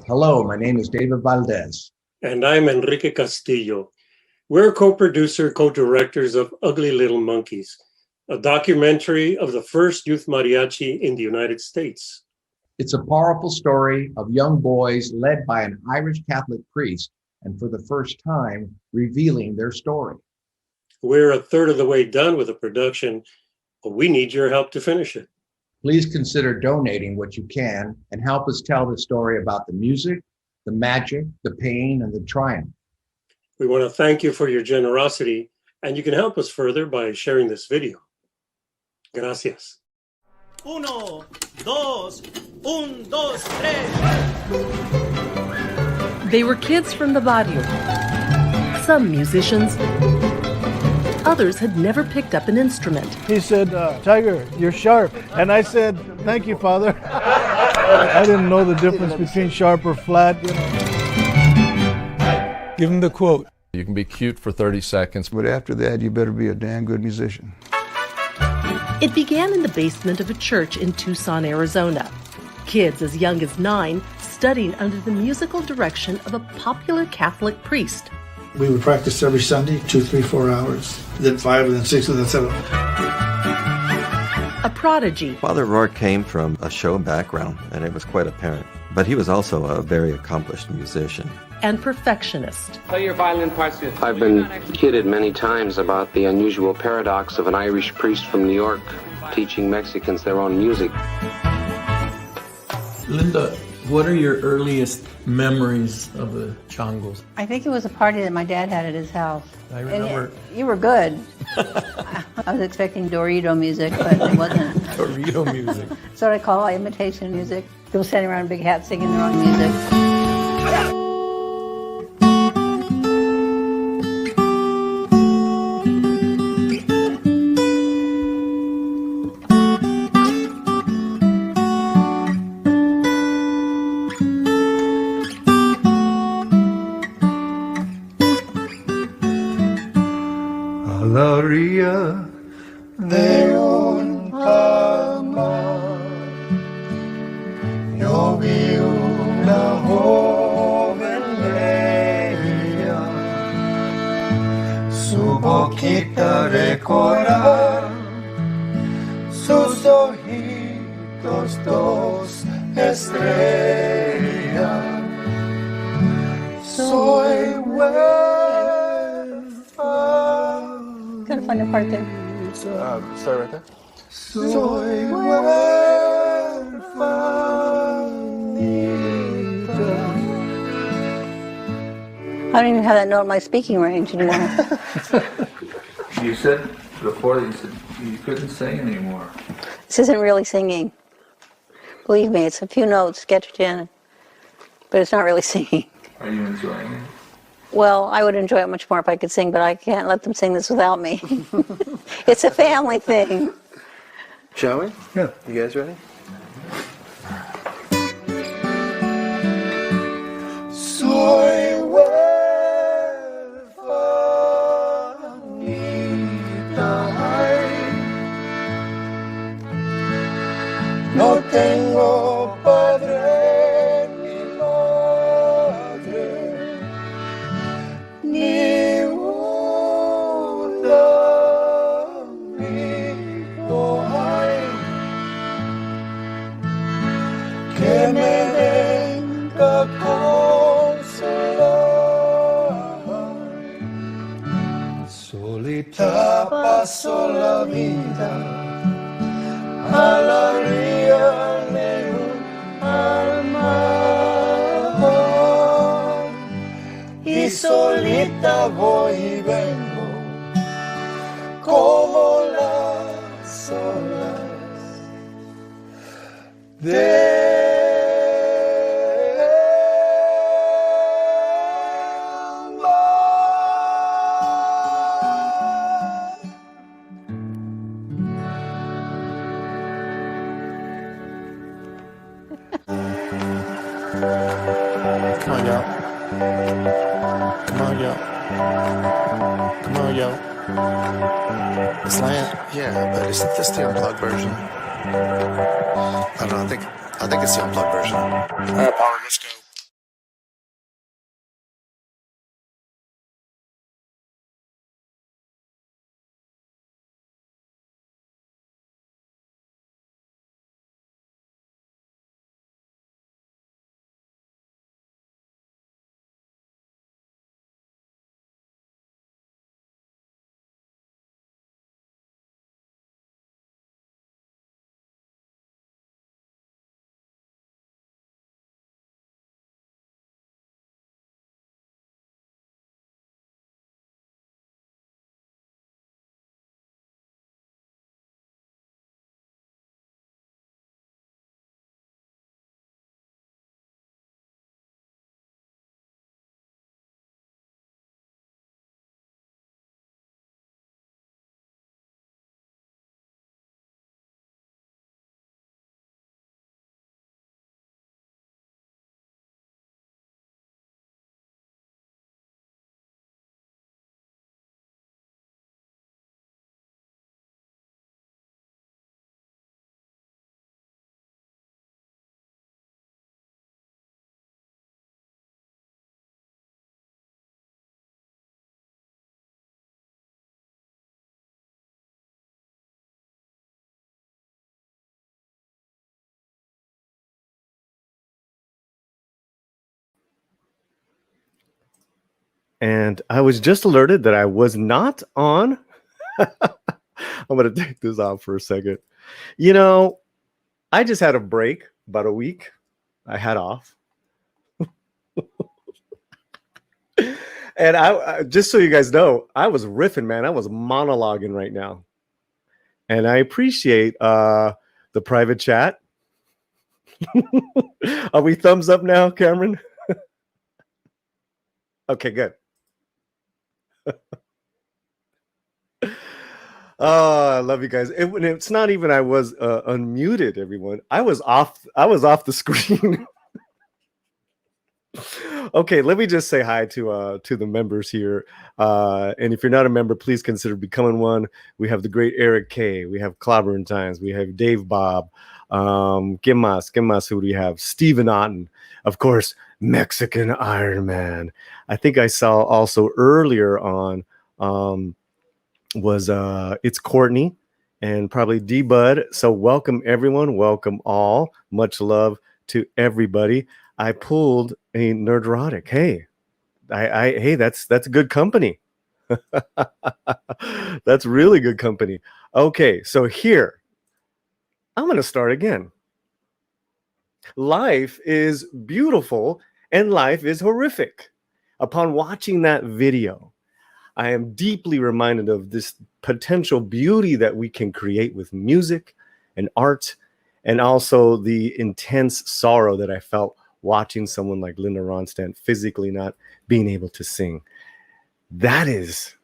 Hello, my name is David Valdez. And I'm Enrique Castillo. We're co-producer, co-directors of Ugly Little Monkeys, a documentary of the first youth mariachi in the United States. It's a powerful story of young boys led by an Irish Catholic priest, and for the first time, revealing their story. We're a third of the way done with the production, but we need your help to finish it. Please consider donating what you can and help us tell the story about the music, the magic, the pain, and the triumph. We want to thank you for your generosity, and you can help us further by sharing this video. Gracias. Uno, dos, un, dos, tres. They were kids from the barrio. Some musicians. Others had never picked up an instrument. He said, Tiger, you're sharp. And I said, thank you, Father. I didn't know the difference between sharp or flat. You know. Give him the quote. You can be cute for 30 seconds. But after that, you better be a damn good musician. It began in the basement of a church in Tucson, Arizona. Kids as young as 9 studying under the musical direction of a popular Catholic priest. We would practice every Sunday, 2, 3, 4 hours. Then 5, then 6, and then 7. A prodigy. Father Rourke came from a show background, and it was quite apparent. But he was also a very accomplished musician. And perfectionist. Play your violin parts. I've been kidded many times about the unusual paradox of an Irish priest from New York teaching Mexicans their own music. Linda, what are your earliest memories of the changos? I think it was a party that my dad had at his house. I remember. You were good. I was expecting Dorito music, but it wasn't. Dorito music. That's what I call imitation music. People standing around in big hats singing their own music. La orilla de un palmar, yo vi una joven leña, su boquita de coral, sus ojitos dos estrellas. Soy Gotta find a part there. Start right there. Soy huérfanita. I don't even have that note in my speaking range anymore. You said before that you couldn't sing anymore. This isn't really singing. Believe me, it's a few notes sketched in, but it's not really singing. Are you enjoying it? Well, I would enjoy it much more if I could sing, but I can't let them sing this without me. It's a family thing. Shall we? Yeah. You guys ready? Soy huérfanita, no tengo padre ni madre, ni un amigo hay que me venga a consolar. Solita paso la vida a la orilla de un palmar, y solita voy y vengo como las olas del Come on, y'all. Come on, y'all. Come on, y'all. The Slant? Yeah, but isn't this the unplugged version? I don't know, I think it's the unplugged version. All right, Paulie, let's go. And I was just alerted that I was not on. I'm going to take this off for a second. You know, I just had a break, about a week. I had off. And I just so you guys know, I was riffing, man. I was monologuing right now. And I appreciate the private chat. Are we thumbs up now, Cameron? Okay, good. Oh, I love you guys. It's not even I was unmuted, everyone. I was off the screen. Okay, let me just say hi to the members here. And if you're not a member, please consider becoming one. We have the great Eric K. We have Clobbering Times. We have Dave Bob. ¿Qué más? Who do we have? Stephen Otten. Of course, Mexican Ironman. I think I saw also earlier on was it's Courtney and probably D-Bud. So welcome everyone. Welcome all. Much love to everybody. I pulled a Nerderotic. Hey, hey, that's good company. That's really good company. Okay, so here, I'm going to start again. Life is beautiful and life is horrific. Upon watching that video, I am deeply reminded of this potential beauty that we can create with music and art, and also the intense sorrow that I felt watching someone like Linda Ronstadt physically not being able to sing. That is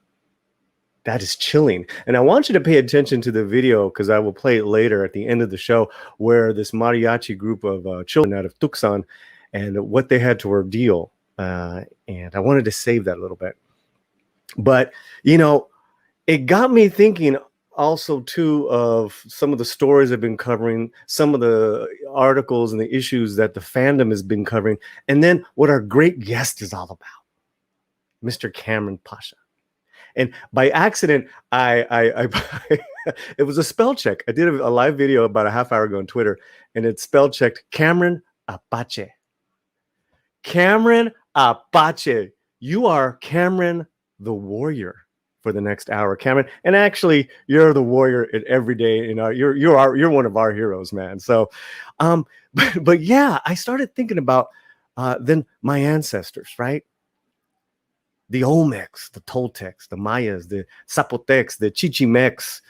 chilling. And I want you to pay attention to the video, because I will play it later at the end of the show, where this mariachi group of children out of Tucson and what they had to ordeal. And I wanted to save that a little bit. But, you know, it got me thinking also, too, of some of the stories I've been covering, some of the articles and the issues that the fandom has been covering, and then what our great guest is all about, Mr. Kamran Pasha. And by accident, I it was a spell check. I did a live video about a half hour ago on Twitter, and it spell checked Kamran Apache. Kamran Apache. You are Kamran the Warrior for the next hour, Kamran. And actually, you're the warrior at every day. You know, you're one of our heroes, man. So, but yeah, I started thinking about then my ancestors, right? The Olmecs, the Toltecs, the Mayas, the Zapotecs, the Chichimecs,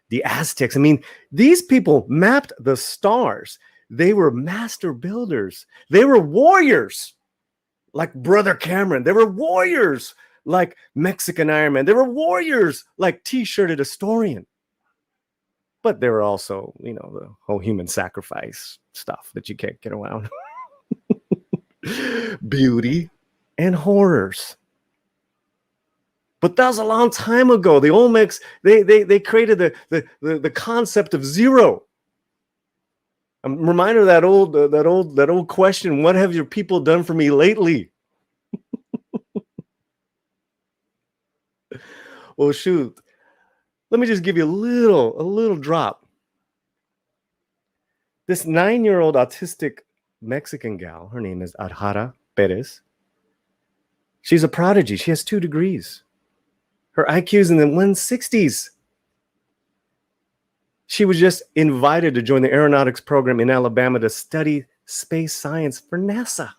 the Aztecs. I mean, these people mapped the stars. They were master builders. They were warriors, like Brother Kamran. They were warriors, like Mexican Ironman. They were warriors, like T-shirted historian. But there were also, you know, the whole human sacrifice stuff that you can't get around. Beauty and horrors. But that was a long time ago. The Olmecs, they created the concept of zero. I'm reminded of that old question: what have your people done for me lately? Well, shoot. Let me just give you a little drop. This 9-year-old autistic Mexican gal, her name is Adhara Perez. She's a prodigy. She has 2 degrees. Her IQ is in the 160s. She was just invited to join the aeronautics program in Alabama to study space science for NASA.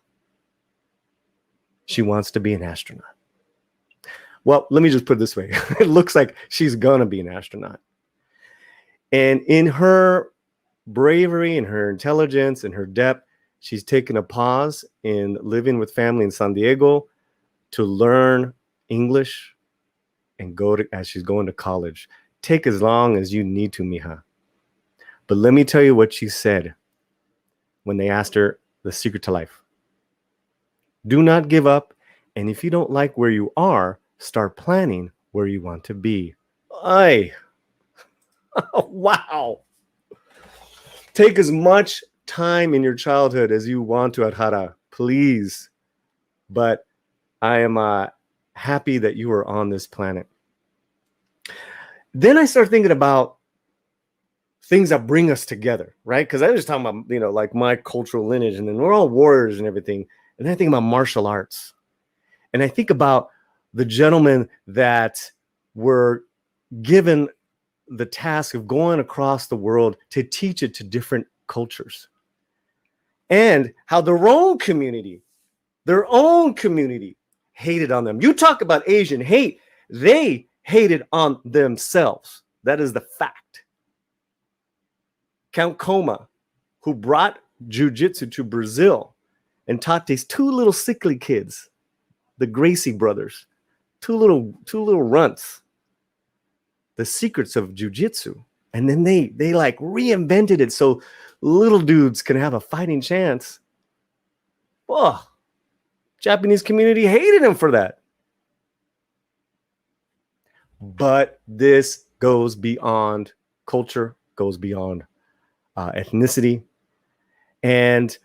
She wants to be an astronaut. Well, let me just put it this way. It looks like she's going to be an astronaut. And in her bravery and her intelligence and her depth, she's taken a pause in living with family in San Diego to learn English and as she's going to college. Take as long as you need to, mija. But let me tell you what she said when they asked her the secret to life. Do not give up. And if you don't like where you are, start planning where you want to be. Ay. Wow. Take as much time in your childhood as you want to, Adhara, please. But I am happy that you are on this planet. Then I start thinking about things that bring us together, right? Because I was talking about, you know, like my cultural lineage, and then we're all warriors and everything. And then I think about martial arts. And I think about the gentlemen that were given the task of going across the world to teach it to different cultures, and how their own community hated on them. You talk about Asian hate, they hated on themselves. That is the fact. Count Coma, who brought jiu-jitsu to Brazil and taught these two little sickly kids, the Gracie brothers, two little runts, the secrets of jiu-jitsu. And then they like reinvented it so little dudes can have a fighting chance. Oh, Japanese community hated him for that. But this goes beyond culture, goes beyond ethnicity. And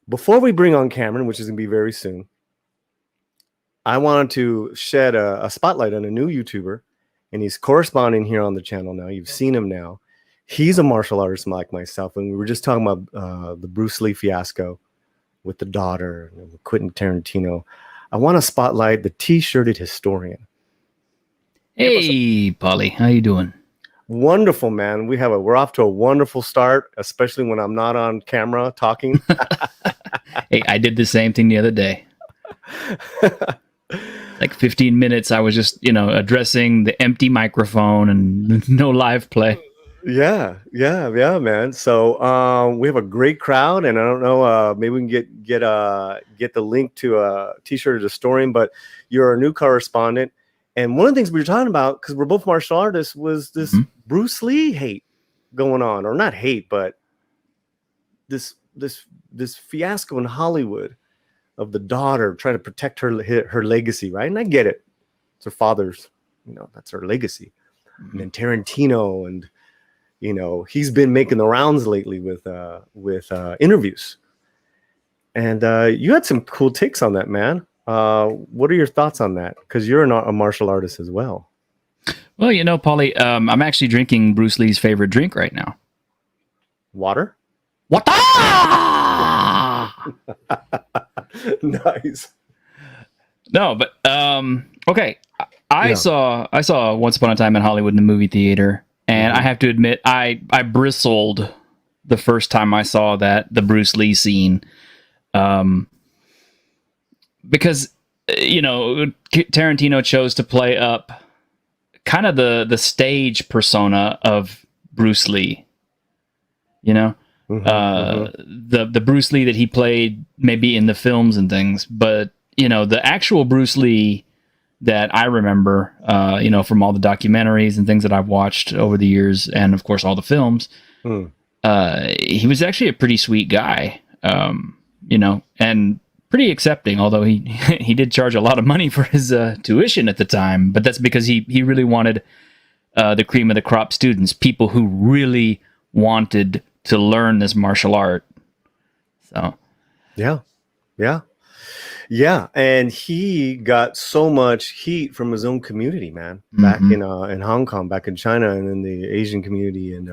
before we bring on Kamran, which is going to be very soon, I wanted to shed a spotlight on a new YouTuber, and he's corresponding here on the channel now. You've seen him now. He's a martial artist like myself, and we were just talking about the Bruce Lee fiasco with the daughter, and Quentin Tarantino. I want to spotlight the T-shirted historian. Hey, Paulie, how you doing? Wonderful, man. We're off to a wonderful start, especially when I'm not on camera talking. Hey, I did the same thing the other day. Like 15 minutes, I was just, addressing the empty microphone and no live play. Yeah, man. So we have a great crowd, and I don't know, maybe we can get the link to a T-shirt historian, but you're a new correspondent. And one of the things we were talking about, because we're both martial artists, was this Bruce Lee hate going on, or not hate, but this fiasco in Hollywood of the daughter trying to protect her legacy, right? And I get it; it's her father's, that's her legacy. And then Tarantino, and he's been making the rounds lately with interviews. And you had some cool takes on that, man. What are your thoughts on that? Because you're a martial artist as well. Well, Paulie, I'm actually drinking Bruce Lee's favorite drink right now. Water? Water! Nice. No, but okay. I saw Once Upon a Time in Hollywood in the movie theater, and I have to admit, I bristled the first time I saw the Bruce Lee scene. Because, Tarantino chose to play up kind of the stage persona of Bruce Lee. The Bruce Lee that he played maybe in the films and things, but the actual Bruce Lee that I remember, from all the documentaries and things that I've watched over the years, and of course all the films, he was actually a pretty sweet guy, and pretty accepting, although he did charge a lot of money for his tuition at the time, but that's because he really wanted the cream of the crop students, people who really wanted to learn this martial art. So yeah, and he got so much heat from his own community, man, back in Hong Kong, back in China, and in the Asian community, and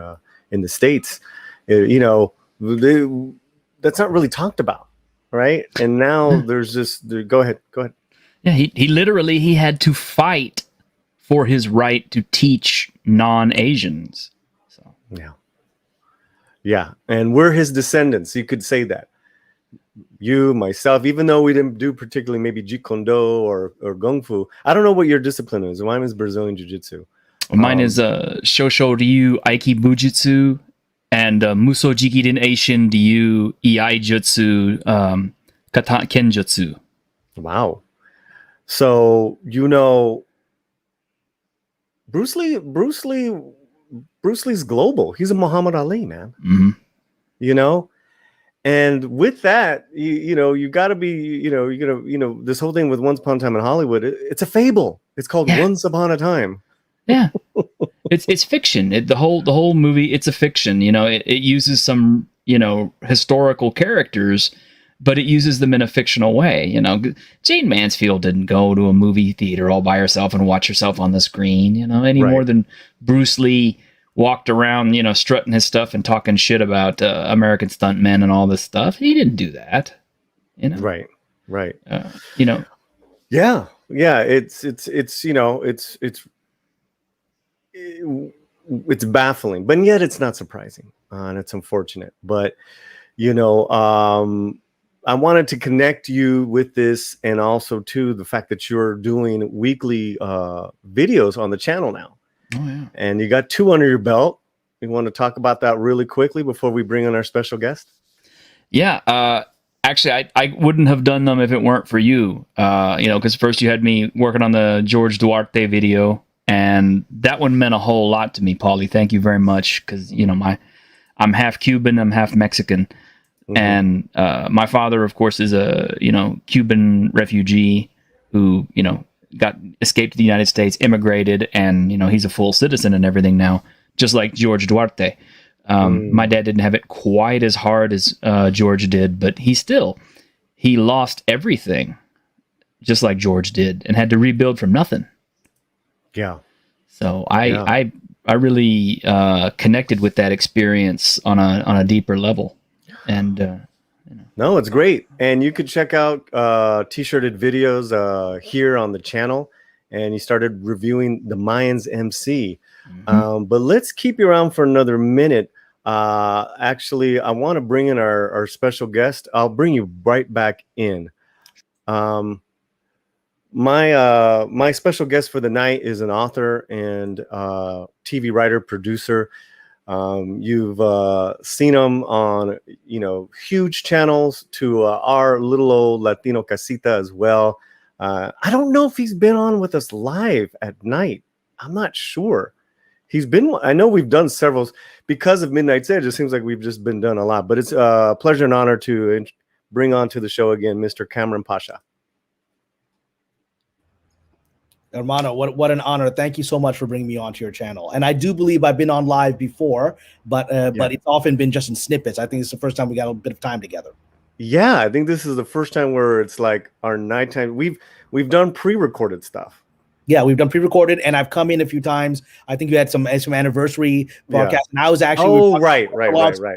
in the States. That's not really talked about. Right. And now there's this. Go ahead. Yeah, he literally had to fight for his right to teach non-Asians. So yeah, and we're his descendants. You could say that. You, myself, even though we didn't do particularly maybe Jeet Kune Do or Kung Fu. I don't know what your discipline is. Mine is Brazilian Jiu-Jitsu. Mine is Shosho Ryu Aiki Bujutsu. And Muso Jikiden Eishin Ryu Iai Jutsu Kata Kenjutsu. Wow. So Bruce Lee's global. He's a Muhammad Ali, man. And with that, you got to be, this whole thing with Once Upon a Time in Hollywood, it's a fable. It's called Once Upon a Time. Yeah. It's fiction. The whole movie, it's a fiction. It uses some, historical characters, but it uses them in a fictional way. Jane Mansfield didn't go to a movie theater all by herself and watch herself on the screen, any more than Bruce Lee walked around, strutting his stuff and talking shit about American stuntmen and all this stuff. He didn't do that. Right. Yeah. Yeah, it's baffling, but yet it's not surprising, and it's unfortunate. But I wanted to connect you with this, and also too the fact that you're doing weekly videos on the channel now. Oh yeah, and you got 2 under your belt. You want to talk about that really quickly before we bring in our special guest? Yeah. Actually, I wouldn't have done them if it weren't for you. Because first you had me working on the George Duarte video, and that one meant a whole lot to me, Paulie. Thank you very much, because I'm half Cuban, I'm half Mexican, and my father, of course, is a Cuban refugee who escaped to the United States, immigrated, and he's a full citizen and everything now, just like George Duarte. My dad didn't have it quite as hard as George did, but he lost everything, just like George did, and had to rebuild from nothing. Yeah. So I really connected with that experience on a deeper level, and no, it's great. And you could check out t-shirted videos here on the channel, and you started reviewing the Mayans MC. But let's keep you around for another minute. Actually, I want to bring in our special guest. I'll bring you right back in. My special guest for the night is an author and TV writer, producer. You've seen him on huge channels to our little old Latino casita as well. I don't know if he's been on with us live at night. I'm not sure. I know we've done several because of Midnight's Edge. It seems like we've just been done a lot, but it's a pleasure and honor to bring on to the show again, Mr. Kamran Pasha. Hermano, what an honor. Thank you so much for bringing me onto your channel. And I do believe I've been on live before, but it's often been just in snippets. I think it's the first time we got a bit of time together. Yeah, I think this is the first time where it's like our nighttime. We've done pre-recorded stuff. Yeah, we've done pre-recorded, and I've come in a few times. I think you had some anniversary broadcast, and I was actually right.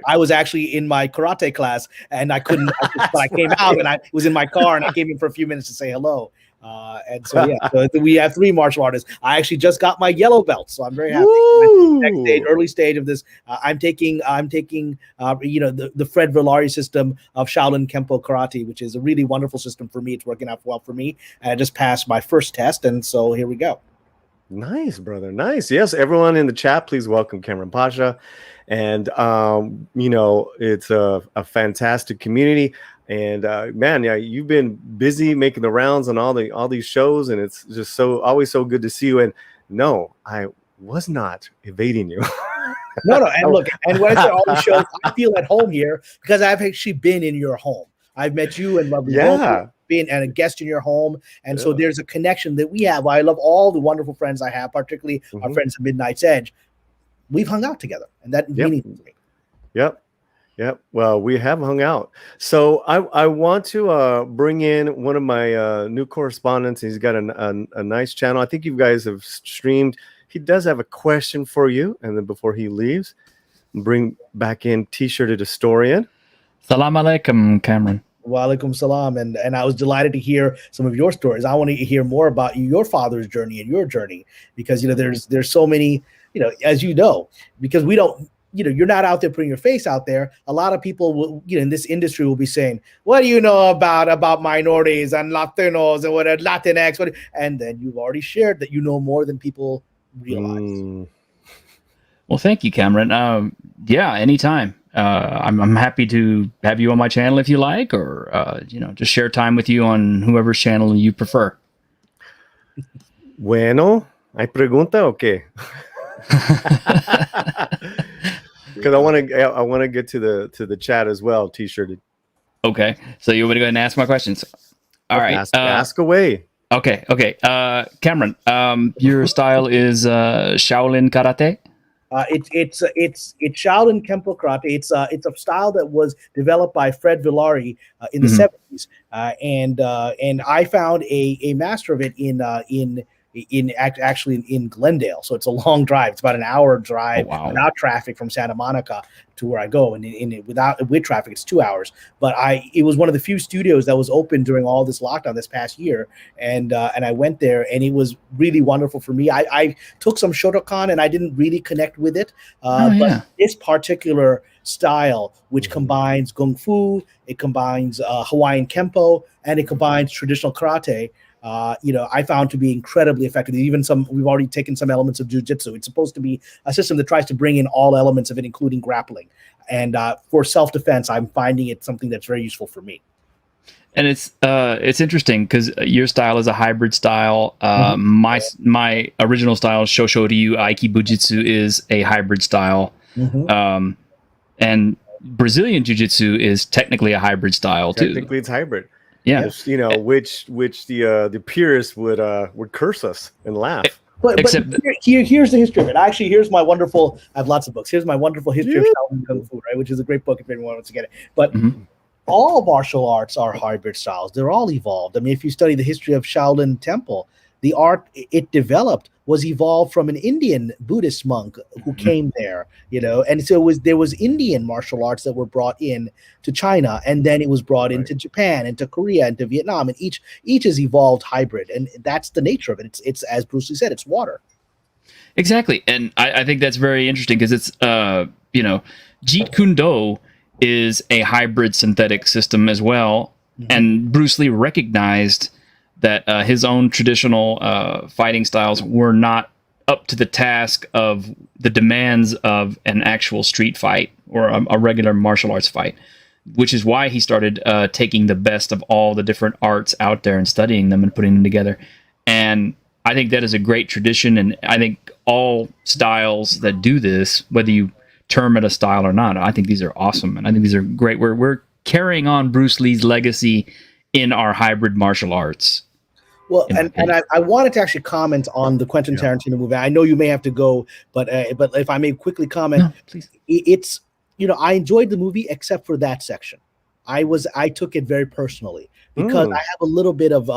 I was actually in my karate class, and I couldn't. But I came out, and I was in my car, and I came in for a few minutes to say hello. And so so we have 3 martial artists. I actually just got my yellow belt, so I'm very happy. Next stage, early stage of this, I'm taking the Fred Villari system of Shaolin Kempo Karate, which is a really wonderful system for me. It's working out well for me. And I just passed my first test, and so here we go. Nice, brother. Nice. Yes, everyone in the chat, please welcome Kamran Pasha. And it's a fantastic community. And man, yeah, you've been busy making the rounds on all these shows, and it's just always so good to see you. And no, I was not evading you. No, and look, and when I say all the shows, I feel at home here because I've actually been in your home. I've met you and loved you. Being and a guest in your home, and so there's a connection that we have. I love all the wonderful friends I have, particularly our friends at Midnight's Edge. We've hung out together, and that means to me. Yep. Well, we have hung out. So I want to bring in one of my new correspondents. He's got a nice channel. I think you guys have streamed. He does have a question for you, and then before he leaves, bring back in T-shirted historian. Salam alaikum, Kamran. Walaikum salam, and I was delighted to hear some of your stories. I want to hear more about your father's journey and your journey, because there's so many, as you know, because we don't, you're not out there putting your face out there. A lot of people will, in this industry will be saying, what do you know about minorities and Latinos and what Latinx? And then you've already shared that you know more than people realize. Well, thank you, Kamran. Yeah, anytime. I'm happy to have you on my channel if you like, or just share time with you on whoever's channel you prefer. Bueno, ¿hay pregunta o qué? Because I want to get to the chat as well. T-shirted. Okay, so you want to go ahead and ask my questions? All right, ask away. Okay. Kamran, your style is Shaolin Karate. It's Shaolin Kempo Karate. It's a style that was developed by Fred Villari in the 70s, and I found a master of it in actually in Glendale. So it's a long drive. It's about an hour drive without traffic from Santa Monica to where I go, and with traffic it's 2 hours. But it was one of the few studios that was open during all this lockdown this past year, and I went there, and it was really wonderful for me. I took some Shotokan and I didn't really connect with it, but this particular style, which combines Kung Fu, it combines Hawaiian Kempo, and it combines traditional karate, I found to be incredibly effective. Even we've already taken some elements of jujitsu. It's supposed to be a system that tries to bring in all elements of it, including grappling. And for self-defense, I'm finding it something that's very useful for me. And it's interesting because your style is a hybrid style. My original style, Shoshoryu Aiki Bujitsu, is a hybrid style. And Brazilian Jiu-Jitsu is technically a hybrid style too. Technically, it's hybrid. Yeah, which the purists would curse us and laugh. But here's the history of it. Actually, here's my wonderful. I have lots of books. Here's my wonderful history of Shaolin Kung Fu, right? Which is a great book if anyone wants to get it. But all martial arts are hybrid styles. They're all evolved. I mean, if you study the history of Shaolin Temple, the art it developed was evolved from an Indian Buddhist monk who came there, and so there was Indian martial arts that were brought in to China, and then it was brought into Japan and to Korea and to Vietnam, and each is evolved hybrid, and that's the nature of it. It's as Bruce Lee said, it's water. Exactly, and I think that's very interesting because it's Jeet Kune Do is a hybrid synthetic system as well, and Bruce Lee recognized that his own traditional fighting styles were not up to the task of the demands of an actual street fight or a regular martial arts fight, which is why he started taking the best of all the different arts out there and studying them and putting them together. And I think that is a great tradition, and I think all styles that do this, whether you term it a style or not, I think these are awesome, and I think these are great. We're carrying on Bruce Lee's legacy in our hybrid martial arts. Well, and I wanted to actually comment on the Quentin Tarantino movie. I know you may have to go, but if I may quickly comment, please. It's I enjoyed the movie except for that section. I took it very personally because I have a little bit of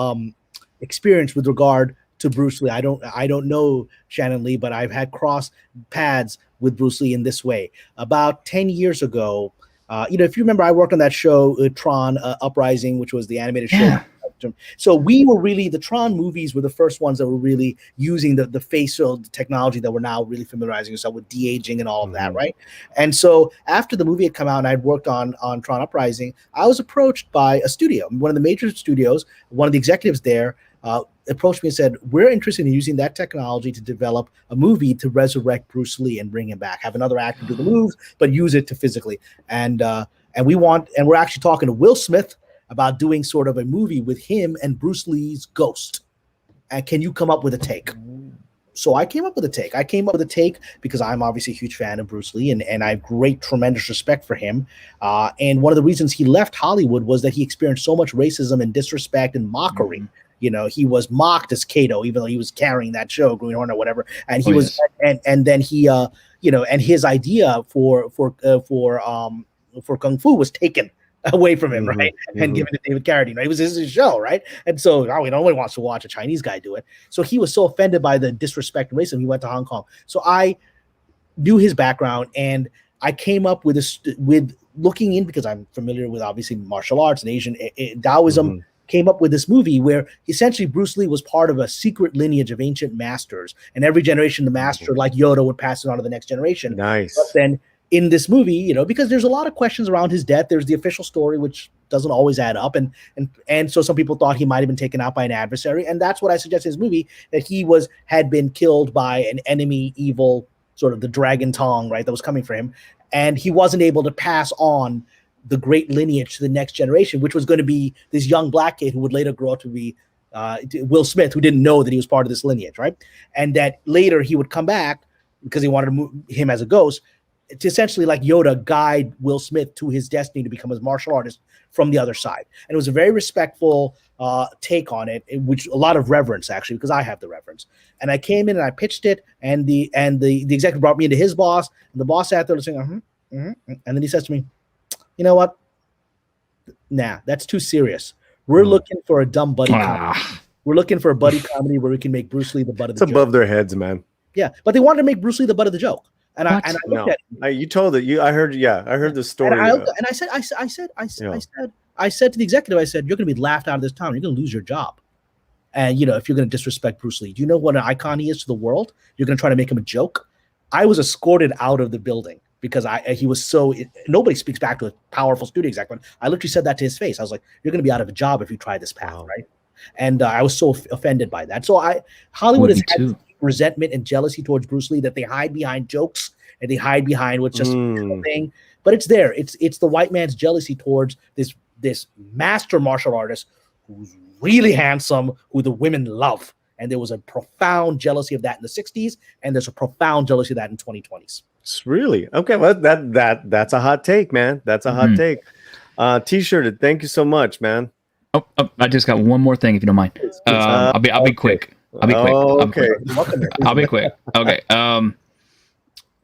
experience with regard to Bruce Lee. I don't know Shannon Lee, but I've had cross paths with Bruce Lee in this way. About 10 years ago, if you remember, I worked on that show Tron Uprising, which was the animated show. So we were really, the Tron movies were the first ones that were really using the facial technology that we're now really familiarizing ourselves with, de-aging and all of that, right? And so after the movie had come out and I'd worked on Tron Uprising, I was approached by a studio, one of the major studios. One of the executives there approached me and said, we're interested in using that technology to develop a movie to resurrect Bruce Lee and bring him back, have another actor do the moves, but use it to physically. And we're actually talking to Will Smith about doing sort of a movie with him and Bruce Lee's ghost. And can you come up with a take? So I came up with a take. I came up with a take because I'm obviously a huge fan of Bruce Lee, and I have tremendous respect for him. And one of the reasons he left Hollywood was that he experienced so much racism and disrespect and mockery. He was mocked as Kato, even though he was carrying that show, Green Hornet or whatever. And he was, and then he, and his idea for Kung Fu was taken away from him, right? And given to David Carradine, right? It was his show, right? And so nobody wants to watch a Chinese guy do it. So he was so offended by the disrespect and racism, he went to Hong Kong. So I knew his background, and I came up with looking in, because I'm familiar with obviously martial arts and Asian Taoism, came up with this movie where essentially Bruce Lee was part of a secret lineage of ancient masters, and every generation the master, like Yoda, would pass it on to the next generation. Nice. But then in this movie, because there's a lot of questions around his death. There's the official story, which doesn't always add up, and so some people thought he might have been taken out by an adversary, and that's what I suggest in his movie, that he had been killed by an enemy, evil, sort of the dragon tongue, right, that was coming for him, and he wasn't able to pass on the great lineage to the next generation, which was going to be this young black kid who would later grow up to be Will Smith, who didn't know that he was part of this lineage, right, and that later he would come back because he wanted to move him as a ghost, to essentially, like Yoda, guide Will Smith to his destiny to become a martial artist from the other side. And it was a very respectful take on it, which a lot of reverence, actually, because I have the reverence. And I came in and I pitched it, and the executive brought me into his boss, and the boss sat there listening, and then he says to me, "You know what? Nah, that's too serious. We're looking for a dumb buddy comedy." We're looking for a buddy comedy where we can make Bruce Lee the butt of the It's joke. above their heads, man. Yeah, but they wanted to make Bruce Lee the butt of the joke, and I looked at it. You told it. I heard the story. And I said to the executive, I said, you're going to be laughed out of this town. You're going to lose your job. And, you know, if you're going to disrespect Bruce Lee, do you know what an icon he is to the world? You're going to try to make him a joke. I was escorted out of the building because he was so, nobody speaks back to a powerful studio executive. I literally said that to his face. I was like, you're going to be out of a job if you try this path, right? And I was so offended by that. So Hollywood has had resentment and jealousy towards Bruce Lee that they hide behind jokes and they hide behind what's just a thing. But it's there. It's the white man's jealousy towards this master martial artist who's really handsome, who the women love. And there was a profound jealousy of that in the 60s, and there's a profound jealousy of that in 2020s. It's really okay. Well, that's a hot take, man. That's a hot take. T-shirted. Thank you so much, man. Oh, I just got one more thing, if you don't mind. I'll be quick. I'll be quick. Okay. I'll be quick. Okay. All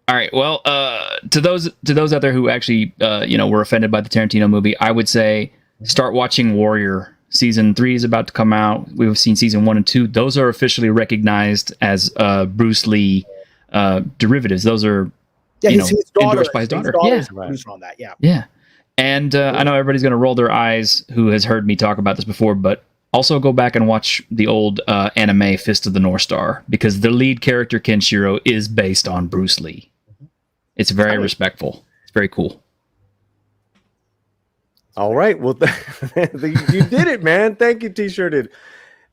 right. Well, to those out there who actually were offended by the Tarantino movie, I would say start watching Warrior. Season 3 is about to come out. We've seen season 1 and 2. Those are officially recognized as Bruce Lee derivatives. Those are endorsed by his daughter. On that. Yeah. And I know everybody's going to roll their eyes who has heard me talk about this before, but also go back and watch the old anime Fist of the North Star, because the lead character Kenshiro is based on Bruce Lee. It's very respectful. It's very cool. All right. Well, you did it, man. Thank you, T-shirted.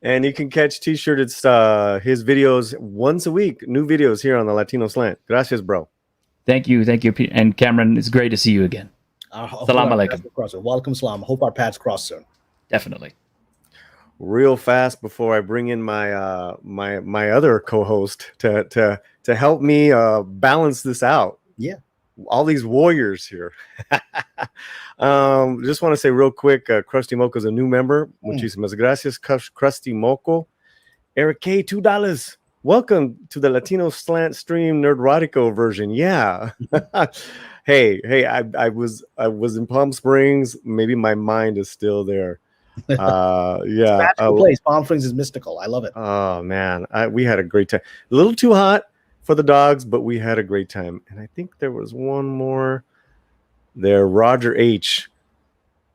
And you can catch T-shirted's his videos once a week. New videos here on the Latino Slant. Gracias, bro. Thank you. And Cameron, it's great to see you again. Salam alaikum. Welcome, salam. Hope our paths cross soon. Definitely. Real fast before I bring in my my other co-host to help me balance this out. Yeah. All these warriors here. Just want to say real quick, Krusty Moco is a new member. Muchísimas gracias, Krusty Moco. Eric K, $2. Welcome to the Latino Slant Stream Nerdrotico version. Yeah. hey, I was in Palm Springs. Maybe my mind is still there. Yeah. It's a magical place. Palm Springs is mystical. I love it. Oh man, we had a great time. A little too hot for the dogs, but we had a great time. And I think there was one more there. Roger H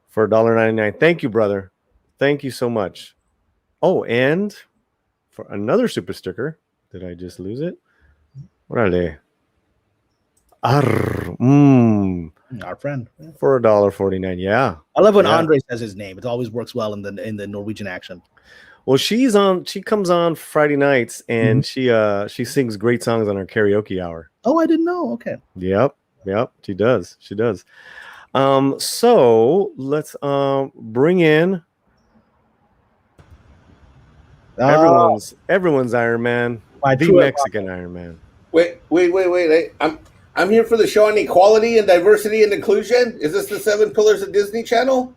for $1.99. Thank you, brother. Thank you so much. Oh, and for another super sticker, did I just lose it? Órale. Our friend. For $1.49. Yeah. I love when Andre says his name. It always works well in the Norwegian accent. Well, she comes on Friday nights and she sings great songs on her karaoke hour. Oh, I didn't know. Okay. Yep. She does. So let's bring in everyone's Iron Man, the Mexican Iron Man. Wait. I'm here for the show on equality and diversity and inclusion. Is this the 7 Pillars of Disney Channel?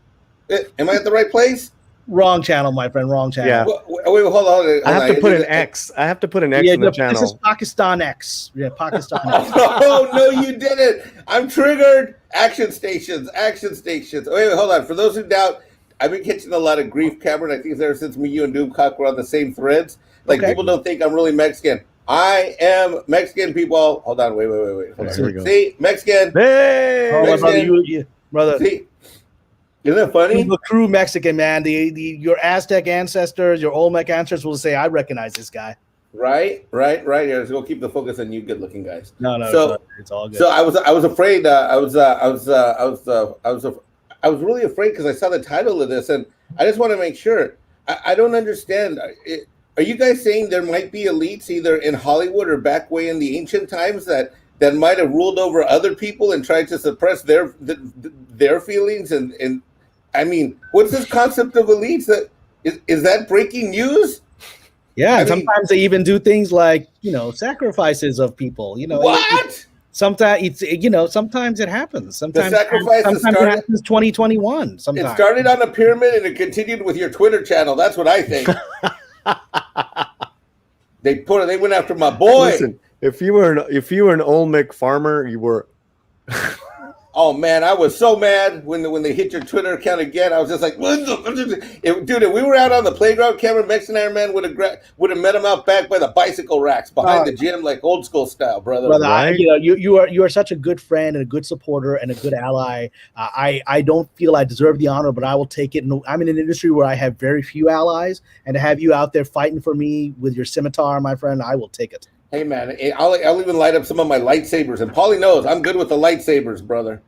Am I at the right place? Wrong channel, my friend. Wrong channel. Yeah. Wait, hold on. I have to put an X. I have to put an X in the channel. This is Pakistan X. Yeah, Pakistan X. Oh, no, you didn't. I'm triggered. Action stations. Wait, hold on. For those who doubt, I've been catching a lot of grief, Cameron. I think it's ever since me, you, and Doomcock were on the same threads. People don't think I'm really Mexican. I am Mexican, people. Hold on. Wait. Hold on. See? Mexican. Hey! Mexican. Brother. See? Isn't that funny? The true Mexican, man. Your Aztec ancestors, your Olmec ancestors will say, I recognize this guy. Right. Yeah, so we'll keep the focus on you good-looking guys. No, so, it's all good. So I was afraid. I was really afraid because I saw the title of this, and I just want to make sure. I don't understand. Are you guys saying there might be elites either in Hollywood or back way in the ancient times that might have ruled over other people and tried to suppress their feelings? And I mean, what's this concept of elites? Is that breaking news? Yeah, and sometimes they even do things like sacrifices of people. What? Sometimes sometimes it happens. Sometimes the sacrifice it happens 2021. Sometimes it started on a pyramid and it continued with your Twitter channel. That's what I think. They went after my boy. Listen, if you were an Olmec farmer, you were Oh man, I was so mad when they hit your Twitter account again. I was just like, dude, if we were out on the playground, Kamran Mexican Ironman would have met him out back by the bicycle racks behind the gym, like old school style, brother. Right? You are such a good friend and a good supporter and a good ally. I don't feel I deserve the honor, but I will take it. I'm in an industry where I have very few allies, and to have you out there fighting for me with your scimitar, my friend, I will take it. Hey man, I'll even light up some of my lightsabers, and Paulie knows I'm good with the lightsabers, brother.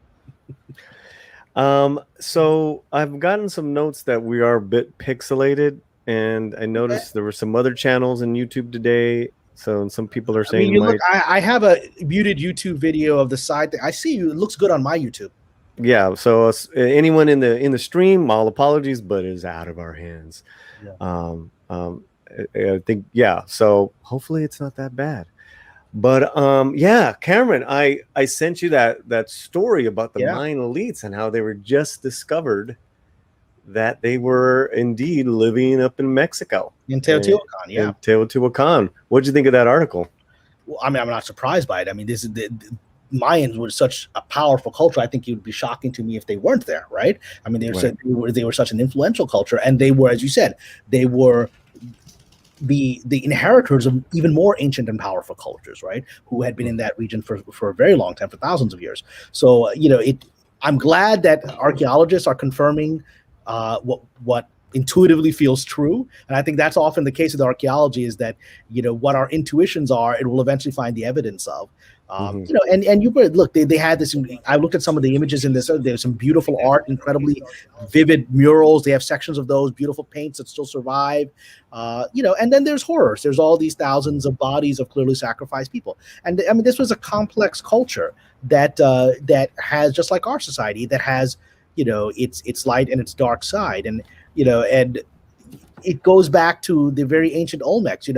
So I've gotten some notes that we are a bit pixelated, and I noticed there were some other channels in YouTube today. So some people are saying, I have a muted YouTube video of the side. I see you. It looks good on my YouTube. Yeah. So anyone in the stream, all apologies, but it's out of our hands. Yeah. I think, yeah. So hopefully it's not that bad. But yeah, Kamran, I sent you that story about the Mayan elites and how they were just discovered that they were indeed living up in Mexico. In Teotihuacán, In Teotihuacán. What did you think of that article? Well, I mean, I'm not surprised by it. I mean, this is the Mayans were such a powerful culture. I think it would be shocking to me if they weren't there, right? I mean, they were such an influential culture, and they were, as you said, they were the inheritors of even more ancient and powerful cultures, right? Who had been in that region for a very long time, for thousands of years. So, I'm glad that archaeologists are confirming what intuitively feels true. And I think that's often the case with archaeology, is that, what our intuitions are, it will eventually find the evidence of. And you look, they had this. I looked at some of the images in this. There's some beautiful art, incredibly vivid murals. They have sections of those beautiful paints that still survive. And then there's horrors. There's all these thousands of bodies of clearly sacrificed people. And I mean, this was a complex culture that has, just like our society, that has, its light and its dark side. And and it goes back to the very ancient Olmecs.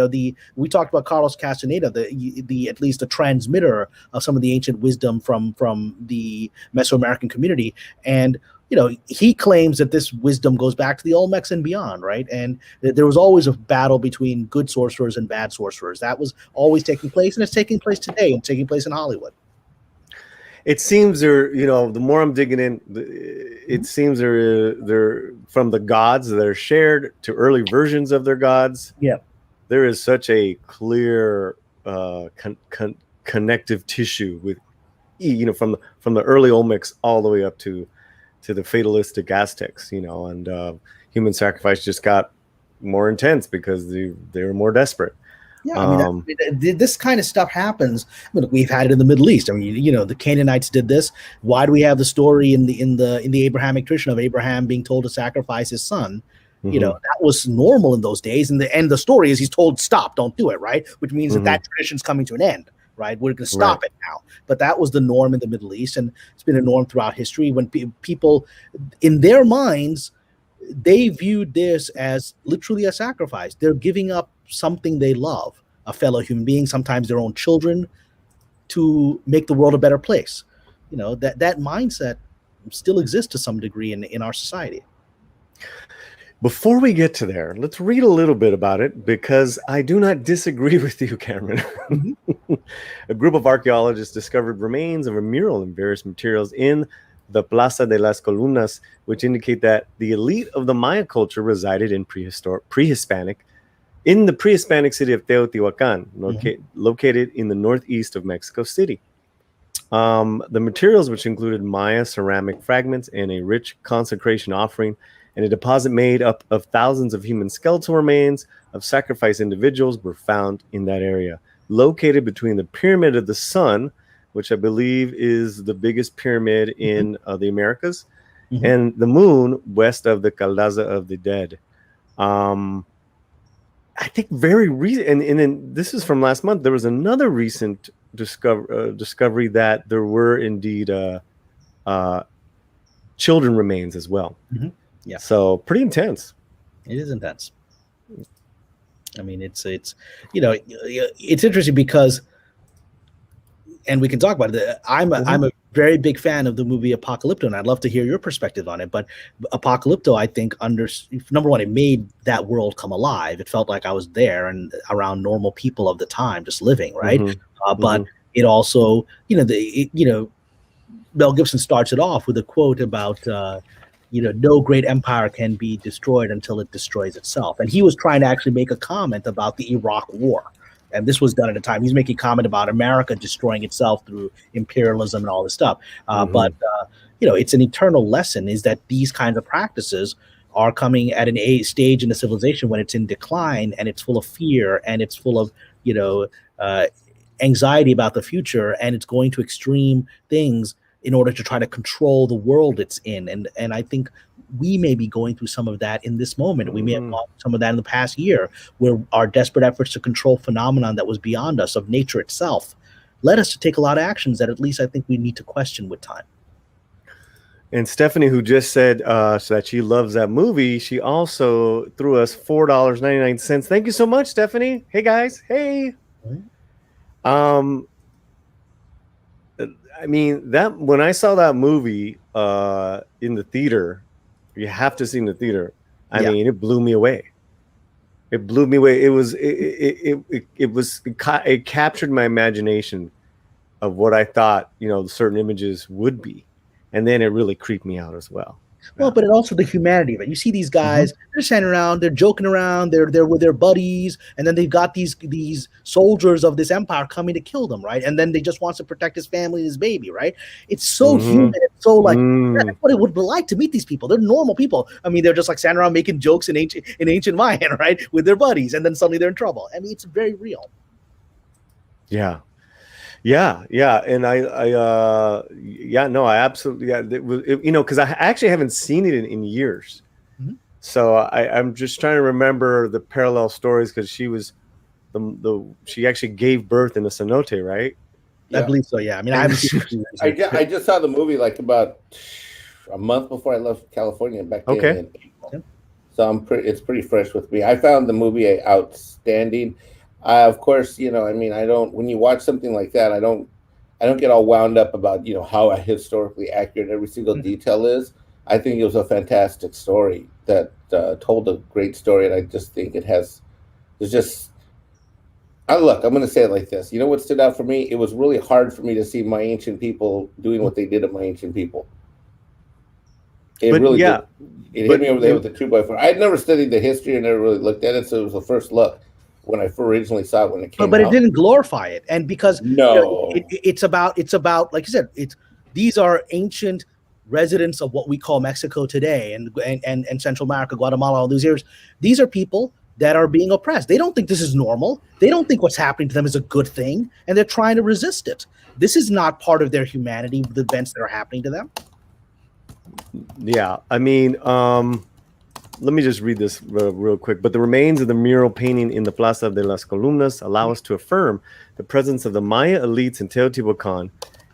We talked about Carlos Castaneda, the at least the transmitter of some of the ancient wisdom from the Mesoamerican community, and he claims that this wisdom goes back to the Olmecs and beyond, right? And there was always a battle between good sorcerers and bad sorcerers. That was always taking place, and it's taking place today, and taking place in Hollywood. It seems the more I'm digging in, it seems they're from the gods that are shared to early versions of their gods. Yeah, there is such a clear connective tissue with, from the early Olmecs all the way up to the fatalistic Aztecs, and human sacrifice just got more intense because they were more desperate. Yeah, I mean, this kind of stuff happens. I mean, we've had it in the Middle East. I mean, the Canaanites did this. Why do we have the story in the Abrahamic tradition of Abraham being told to sacrifice his son? Mm-hmm. That was normal in those days. And the story is he's told, stop, don't do it, right? Which means that tradition's coming to an end, right? We're going to stop it now. But that was the norm in the Middle East, and it's been a norm throughout history. When people, in their minds, they viewed this as literally a sacrifice. They're giving up something they love, a fellow human being, sometimes their own children, to make the world a better place. That mindset still exists to some degree in our society. Before we get to there, let's read a little bit about it, because I do not disagree with you, Kamran. A group of archaeologists discovered remains of a mural in various materials in the Plaza de las Columnas, which indicate that the elite of the Maya culture resided in in the pre-Hispanic city of Teotihuacán, located in the northeast of Mexico City. The materials, which included Maya ceramic fragments and a rich consecration offering, and a deposit made up of thousands of human skeletal remains of sacrificed individuals, were found in that area, located between the Pyramid of the Sun, which I believe is the biggest pyramid in the Americas, and the Moon, west of the Caldaza of the Dead. I think very recent, and then this is from last month. There was another recent discovery that there were indeed children remains as well. Yeah, so pretty intense. It is intense. I mean, it's interesting because, and we can talk about it. I'm a very big fan of the movie Apocalypto, and I'd love to hear your perspective on it. But Apocalypto, I think, number one, it made that world come alive. It felt like I was there and around normal people of the time, just living, right? But it also, Mel Gibson starts it off with a quote about, no great empire can be destroyed until it destroys itself. And he was trying to actually make a comment about the Iraq War. And this was done at a time. He's making a comment about America destroying itself through imperialism and all this stuff. But it's an eternal lesson is that these kinds of practices are coming at a stage in the civilization when it's in decline and it's full of fear and it's full of, anxiety about the future, and it's going to extreme things in order to try to control the world it's in. And I think we may be going through some of that in this moment. We may have gone through some of that in the past year, where our desperate efforts to control phenomenon that was beyond us, of nature itself, led us to take a lot of actions that at least I think we need to question with time. And Stephanie, who just said that she loves that movie, she also threw us $4.99. Thank you so much, Stephanie. Hey guys. Hey. I mean, that when I saw that movie in the theater, you have to see in the theater. I mean, it blew me away. It blew me away. It captured my imagination of what I thought, certain images would be. And then it really creeped me out as well. Well, but also the humanity of it. You see these guys, they're standing around, they're joking around, they're with their buddies, and then they've got these soldiers of this empire coming to kill them, right? And then they just wants to protect his family and his baby, right? It's so human. It's so like that's what it would be like to meet these people. They're normal people. I mean, they're just like standing around making jokes in ancient Mayan, right, with their buddies, and then suddenly they're in trouble. I mean, it's very real. Yeah. And I absolutely, because I actually haven't seen it in years. So I'm just trying to remember the parallel stories, because she was she actually gave birth in a cenote, right? I believe so. Yeah. I mean, I haven't seen it. I just saw the movie like about a month before I left California back then. Okay. So it's pretty fresh with me. I found the movie outstanding. Of course, when you watch something like that, I don't get all wound up about, how historically accurate every single detail is. I think it was a fantastic story that told a great story. And I just think I'm going to say it like this. You know what stood out for me? It was really hard for me to see my ancient people doing what they did to my ancient people. It really did. It hit me over there with the 2x4. I had never studied the history and never really looked at it. So it was the first look when I originally saw it when it came out. But it didn't glorify it. And because it's about, like you said, these are ancient residents of what we call Mexico today and Central America, Guatemala, all these years. These are people that are being oppressed. They don't think this is normal. They don't think what's happening to them is a good thing, and they're trying to resist it. This is not part of their humanity, the events that are happening to them. Yeah, I mean, let me just read this real quick. But the remains of the mural painting in the Plaza de las Columnas allow us to affirm the presence of the Maya elites in Teotihuacán,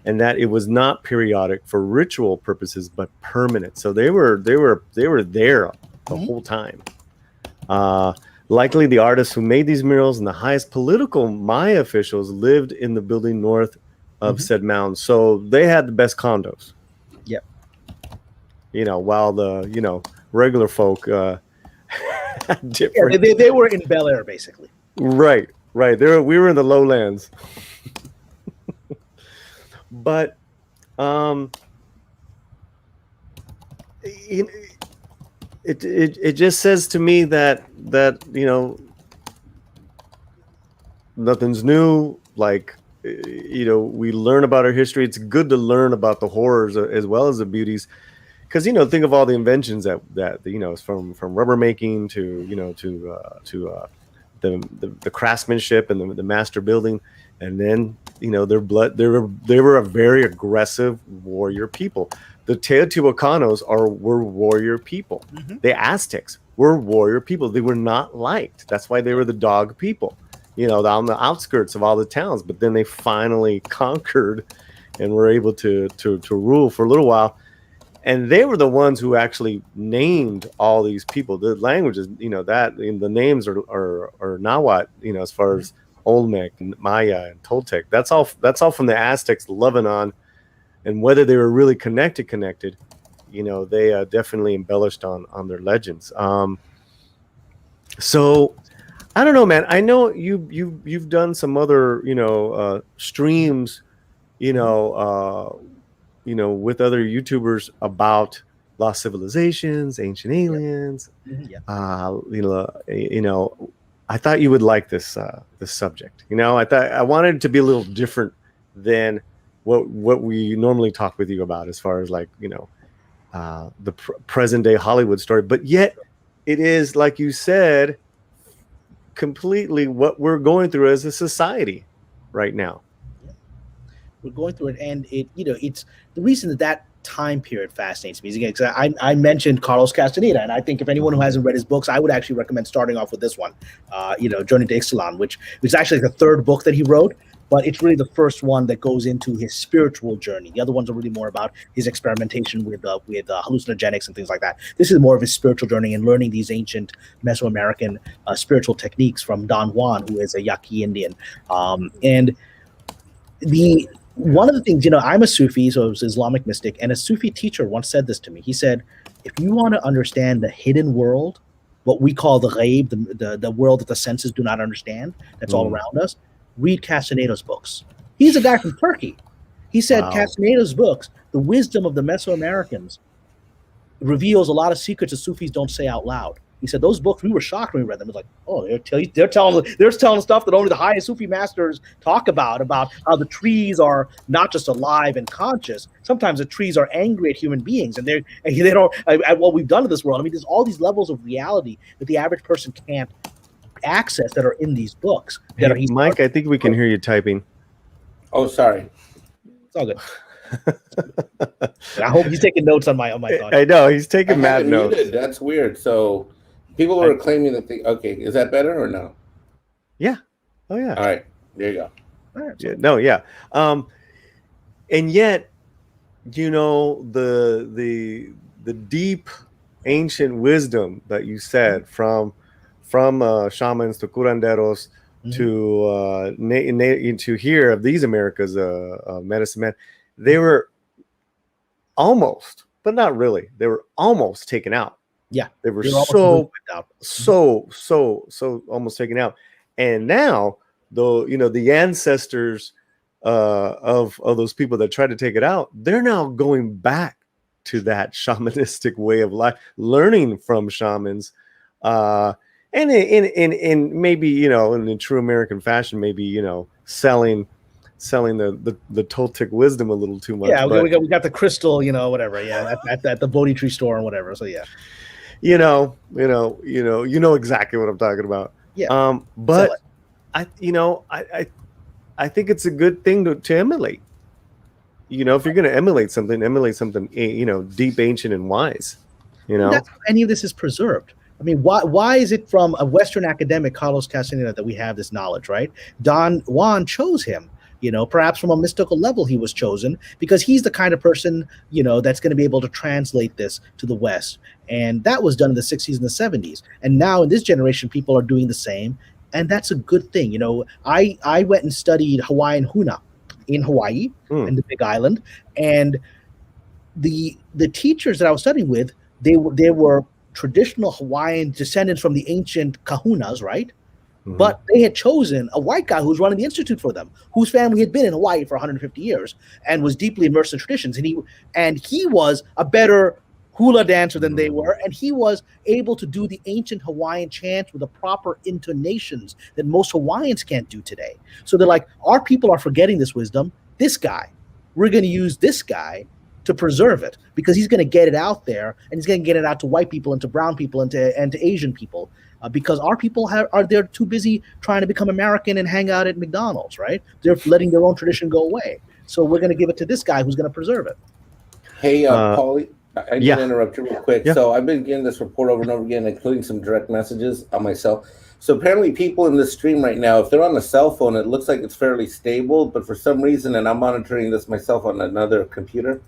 and that it was not periodic for ritual purposes, but permanent. So they were there the whole time. Likely the artists who made these murals and the highest political Maya officials lived in the building north of said mound. So they had the best condos. Yep. While the, regular folk different. Yeah, they were in Bel Air, basically. Right. We were in the lowlands. But it just says to me that nothing's new. Like, we learn about our history. It's good to learn about the horrors as well as the beauties. Because think of all the inventions that from rubber making to the craftsmanship and the master building, and then their blood. They were a very aggressive warrior people. The Teotihuacanos were warrior people. The Aztecs were warrior people. They were not liked. That's why they were the dog people. On the outskirts of all the towns. But then they finally conquered and were able to rule for a little while. And they were the ones who actually named all these people. The languages, the names are Nahuatl, as far as Olmec and Maya and Toltec. That's all from the Aztecs loving on. And whether they were really connected, they definitely embellished on their legends. So I don't know, man. I know you've done some other, streams, with other YouTubers about lost civilizations, ancient aliens. I thought you would like this subject. I wanted it to be a little different than what we normally talk with you about, as far as the present day Hollywood story. But yet, it is, like you said, completely what we're going through as a society right now. We're going through it, and it's the reason that time period fascinates me. Again, because I mentioned Carlos Castaneda, and I think if anyone who hasn't read his books, I would actually recommend starting off with this one, Journey to Ixtlan, which is actually the third book that he wrote, but it's really the first one that goes into his spiritual journey. The other ones are really more about his experimentation with hallucinogenics and things like that. This is more of his spiritual journey and learning these ancient Mesoamerican spiritual techniques from Don Juan, who is a Yaqui Indian, and one of the things, I'm a Sufi, so I was an Islamic mystic, and a Sufi teacher once said this to me. He said, if you want to understand the hidden world, what we call the ghaib, the world that the senses do not understand, that's all around us, read Castaneda's books. He's a guy from Turkey. He said Castaneda's books, the wisdom of the Mesoamericans, reveals a lot of secrets that Sufis don't say out loud. He said those books, we were shocked when we read them. It was like, oh, they're telling stuff that only the highest Sufi masters talk about how the trees are not just alive and conscious. Sometimes the trees are angry at human beings, and they don't at what we've done to this world. I mean, there's all these levels of reality that the average person can't access that are in these books. Mike, I think we can hear you typing. Oh, sorry. It's all good. I hope he's taking notes on my thoughts. I know he's taking mad notes. Muted. That's weird. So people were claiming that okay, is that better or no? Yeah. Oh yeah. All right. There you go. All right, yeah. No, yeah. And yet, the deep ancient wisdom that you said from shamans to curanderos to here of these Americas, medicine men, they were almost, but not really. They were almost taken out. Yeah, they were so almost taken out. And now, though, the ancestors of those people that tried to take it out, they're now going back to that shamanistic way of life, learning from shamans, and in maybe in a true American fashion, maybe selling the Toltec wisdom a little too much. Yeah, we got the crystal, whatever. Yeah, at the Bodhi tree store or whatever. So yeah, you know exactly what I'm talking about. Yeah. But I think it's a good thing to emulate. If you're going to emulate something, deep, ancient, and wise. That's how any of this is preserved. I mean, why is it from a Western academic, Carlos Castaneda, that we have this knowledge, right? Don Juan chose him. Perhaps from a mystical level, he was chosen because he's the kind of person, that's going to be able to translate this to the West. And that was done in the 60s and the 70s. And now in this generation, people are doing the same. And that's a good thing. I went and studied Hawaiian Huna in Hawaii and the Big Island. And the teachers that I was studying with, they were traditional Hawaiian descendants from the ancient kahunas, right? Mm-hmm. But they had chosen a white guy who was running the institute for them, whose family had been in Hawaii for 150 years and was deeply immersed in traditions. And he was a better hula dancer than they were, and he was able to do the ancient Hawaiian chants with the proper intonations that most Hawaiians can't do today. So they're like, our people are forgetting this wisdom. This guy, we're going to use this guy to preserve it because he's going to get it out there, and he's going to get it out to white people and to brown people and to Asian people. Because our people they're too busy trying to become American and hang out at McDonald's, right? They're letting their own tradition go away. So we're going to give it to this guy who's going to preserve it. Hey, Paulie, I need to interrupt you real quick. Yeah. So I've been getting this report over and over again, including some direct messages on myself. So apparently people in this stream right now, if they're on a cell phone, it looks like it's fairly stable. But for some reason, and I'm monitoring this myself on another computer,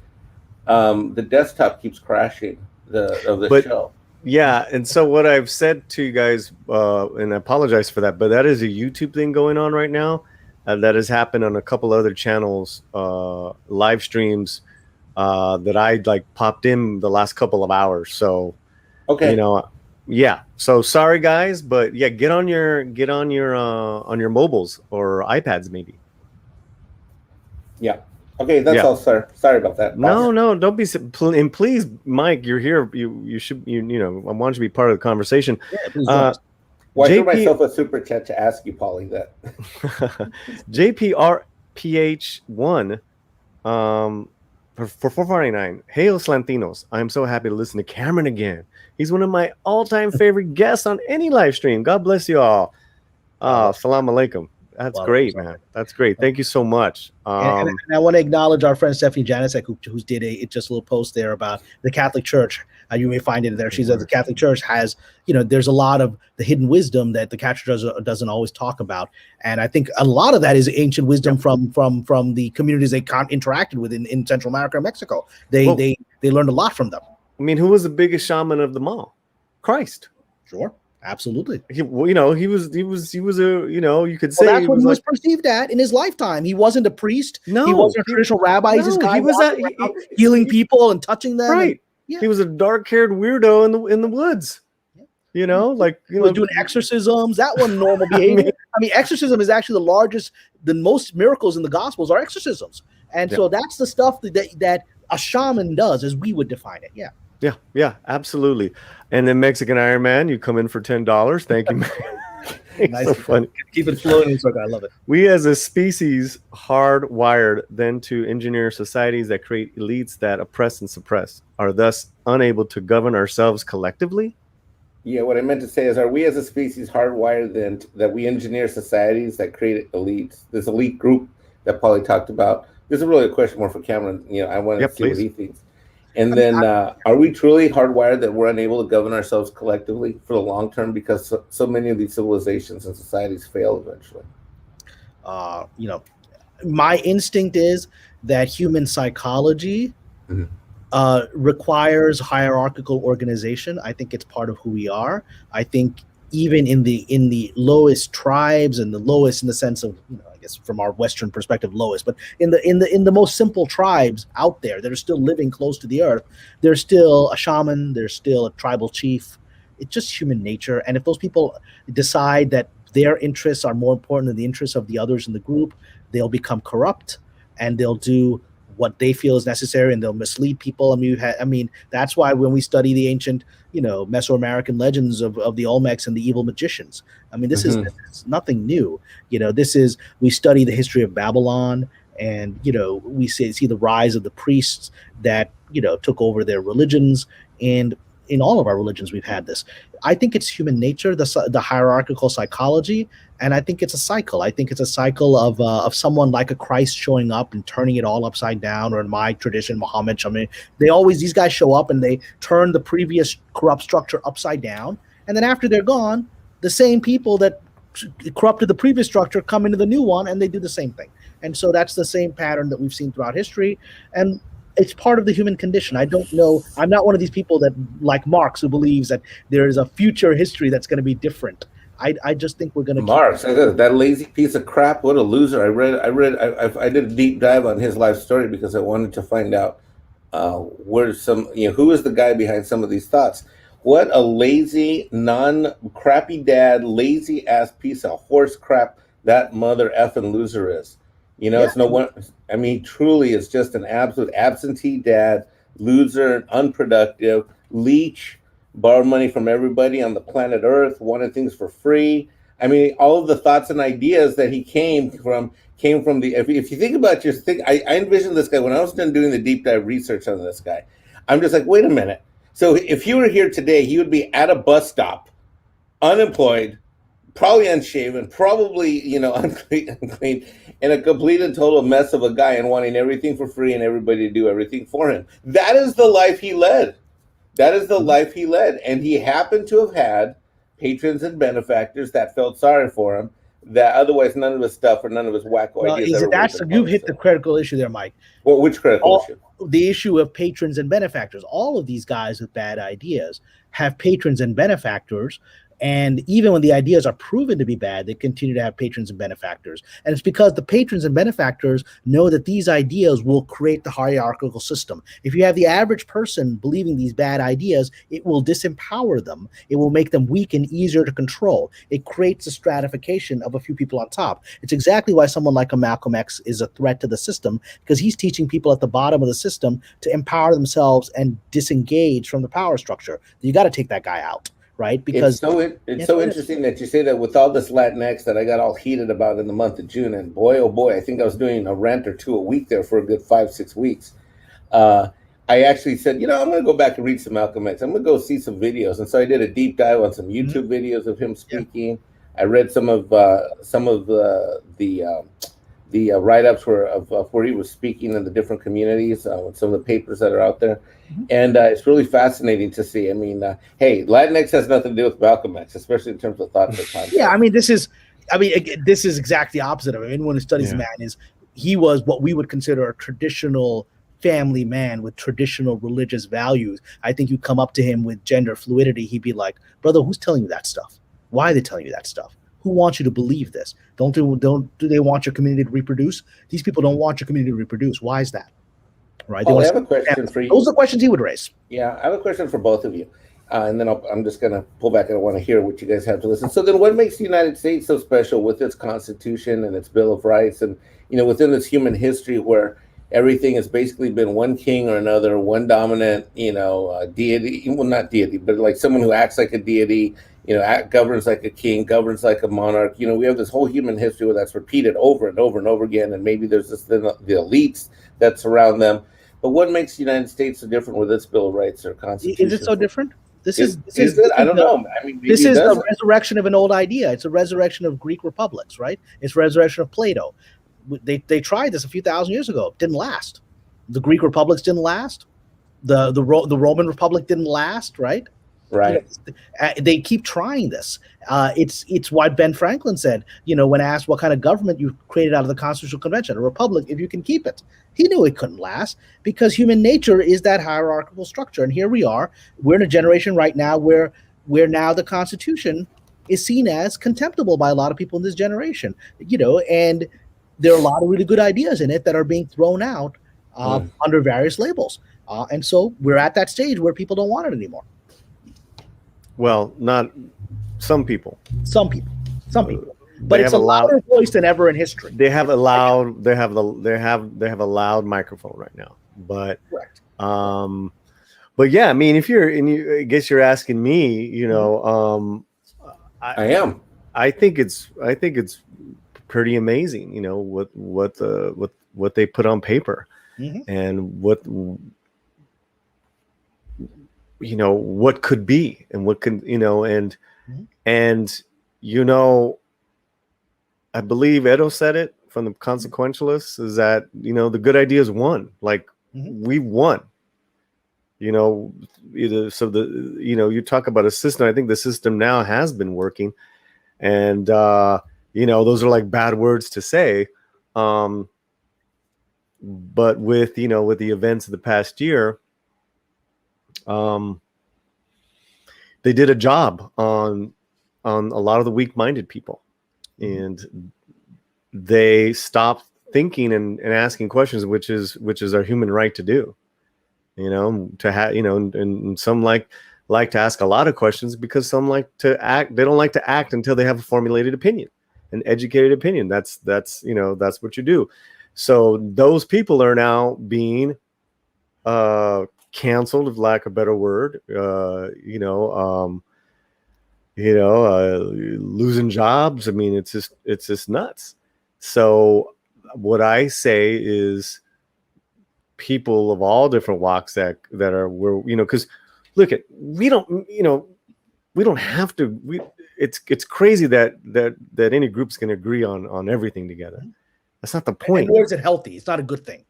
the desktop keeps crashing the show. Yeah, and so what I've said to you guys, and I apologize for that, but that is a YouTube thing going on right now. That has happened on a couple other channels, live streams that I popped in the last couple of hours. So, okay, yeah. So sorry guys, but yeah, get on your mobiles or iPads maybe. Yeah. Okay, that's all, sir. Sorry about that. No, don't be. And please, Mike, you're here. You should. I want you to be part of the conversation. Yeah, please. Well, I threw myself a super chat to ask you, Paulie, that. JPRPH1 for 449. Hail Slantinos. I'm so happy to listen to Cameron again. He's one of my all-time favorite guests on any live stream. God bless you all. Salam alaikum. That's great, man. That's great. Thank you so much. And I want to acknowledge our friend Stephanie Janicek, who did just a little post there about the Catholic Church. You may find it there. She says the Catholic Church has, there's a lot of the hidden wisdom that the Catholic Church doesn't always talk about. And I think a lot of that is ancient wisdom from the communities they interacted with in Central America and Mexico. They learned a lot from them. I mean, who was the biggest shaman of them all? Christ. Sure. Absolutely. He was a, you could say that's what he was perceived at in his lifetime. He wasn't a priest. No, he wasn't a traditional rabbi. He's this guy healing people and touching them. Right. He was a dark-haired weirdo in the woods. He was doing exorcisms. That wasn't normal behavior. I mean, exorcism is actually the most miracles in the Gospels are exorcisms. And so that's the stuff that a shaman does, as we would define it. Yeah. Yeah, absolutely. And then Mexican Ironman, you come in for $10. Thank you. Nice. So funny. Keep it flowing. I love it. We as a species hardwired then to engineer societies that create elites that oppress and suppress, are thus unable to govern ourselves collectively. Yeah, what I meant to say is, are we as a species hardwired then that we engineer societies that create elites? This elite group that Paulie talked about. This is really a question more for Cameron. I want to see what he thinks. And then, are we truly hardwired that we're unable to govern ourselves collectively for the long term because so many of these civilizations and societies fail eventually? My instinct is that human psychology requires hierarchical organization. I think it's part of who we are. I think even in the lowest tribes and the lowest in the sense of, I guess from our Western perspective, lowest, but in the most simple tribes out there that are still living close to the earth, there's still a shaman, there's still a tribal chief. It's just human nature. And if those people decide that their interests are more important than the interests of the others in the group, they'll become corrupt and they'll do what they feel is necessary, and they'll mislead people. I mean, that's why when we study the ancient, Mesoamerican legends of the Olmecs and the evil magicians, I mean, this is nothing new. We study the history of Babylon, and we see the rise of the priests that took over their religions, and in all of our religions we've had this. I think it's human nature, the hierarchical psychology, and I think it's a cycle. I think it's a cycle of someone like a Christ showing up and turning it all upside down, or in my tradition, Muhammad. I mean, these guys show up and they turn the previous corrupt structure upside down, and then after they're gone, the same people that corrupted the previous structure come into the new one and they do the same thing. And so that's the same pattern that we've seen throughout history, and it's part of the human condition. I don't know. I'm not one of these people that, like Marx, who believes that there is a future history that's going to be different. I just think we're going to. Marx, that lazy piece of crap. What a loser! I did a deep dive on his life story because I wanted to find out who is the guy behind some of these thoughts. What a lazy, crappy dad, lazy ass piece of horse crap that mother effing loser is. It's no one. I mean, truly, is just an absolute absentee dad, loser, unproductive, leech, borrowed money from everybody on the planet Earth, wanted things for free. I mean, all of the thoughts and ideas that he came from the. If you think about your thing, I envisioned this guy when I was done doing the deep dive research on this guy. I'm just like, wait a minute. So if he were here today, he would be at a bus stop, unemployed, probably unshaven, probably, unclean, and a complete and total mess of a guy, and wanting everything for free and everybody to do everything for him. That is the life he led. And he happened to have had patrons and benefactors that felt sorry for him, that otherwise none of his stuff or none of his wacko ideas. You've hit the critical issue there, Mike. Well, which critical issue? The issue of patrons and benefactors. All of these guys with bad ideas have patrons and benefactors And even when the ideas are proven to be bad, they continue to have patrons and benefactors. And it's because the patrons and benefactors know that these ideas will create the hierarchical system. If you have the average person believing these bad ideas, it will disempower them. It will make them weak and easier to control. It creates a stratification of a few people on top. It's exactly why someone like a Malcolm X is a threat to the system, because he's teaching people at the bottom of the system to empower themselves and disengage from the power structure. You got to take that guy out. Right, because it's so interesting that you say that with all this Latinx that I got all heated about in the month of June, and boy, oh boy, I think I was doing a rant or two a week there for a good 5-6 weeks. I actually said, I'm going to go back and read some Malcolm X. I'm going to go see some videos, and so I did a deep dive on some YouTube videos of him speaking. Yeah. I read some of the write-ups of where he was speaking in the different communities, some of the papers that are out there. And it's really fascinating to see. I mean, hey, Latinx has nothing to do with Malcolm X, especially in terms of thought and concept. Yeah, I mean, this is exactly opposite of it. Anyone who studies the man he was what we would consider a traditional family man with traditional religious values. I think you come up to him with gender fluidity, he'd be like, brother, who's telling you that stuff? Why are they telling you that stuff? Who wants you to believe this? Do they want your community to reproduce? These people don't want your community to reproduce. Why is that? Right. I have a question for you. Those are the questions he would raise. Yeah, I have a question for both of you. And then I'm just going to pull back and I want to hear what you guys have to listen. So then what makes the United States so special with its Constitution and its Bill of Rights and, within this human history where everything has basically been one king or another, one dominant, deity, well, not deity, but like someone who acts like a deity, governs like a king, governs like a monarch. We have this whole human history where that's repeated over and over and over again. And maybe there's the elites that surround them. But what makes the United States so different with its Bill of Rights or Constitution? Is it so different? This is it? I don't know. I mean, this is a resurrection of an old idea. It's a resurrection of Greek republics, right? It's a resurrection of Plato. They tried this a few thousand years ago. It didn't last. The Greek republics didn't last. The Roman Republic didn't last, right? Right. They keep trying this. It's why Ben Franklin said, when asked what kind of government you created out of the Constitutional Convention, a republic, if you can keep it. He knew it couldn't last because human nature is that hierarchical structure. And here we are. We're in a generation right now where now the Constitution is seen as contemptible by a lot of people in this generation. And there are a lot of really good ideas in it that are being thrown out under various labels. And so we're at that stage where people don't want it anymore. Well, not some people. Some people. But it's a louder voice than ever in history. They have a loud microphone right now. But correct. But yeah, I mean, I guess you're asking me, I am. I think it's pretty amazing, what they put on paper and what could be and what can, and I believe Edo said it from the Consequentialists is that, the good ideas won. Like we won, you talk about a system. I think the system now has been working and, those are like bad words to say. But with the events of the past year, they did a job on a lot of the weak-minded people, and they stopped thinking and asking questions, which is our human right to do. To have and some like to ask a lot of questions because some like to act. They don't like to act until they have a formulated opinion, an educated opinion. That's what you do. So those people are now being canceled, of lack of a better word, losing jobs. I mean, it's just nuts. So what I say is people of all different walks that are where, because look at, we don't have to, it's crazy that any group's going to agree on everything together. That's not the point. Nor is it healthy. It's not a good thing.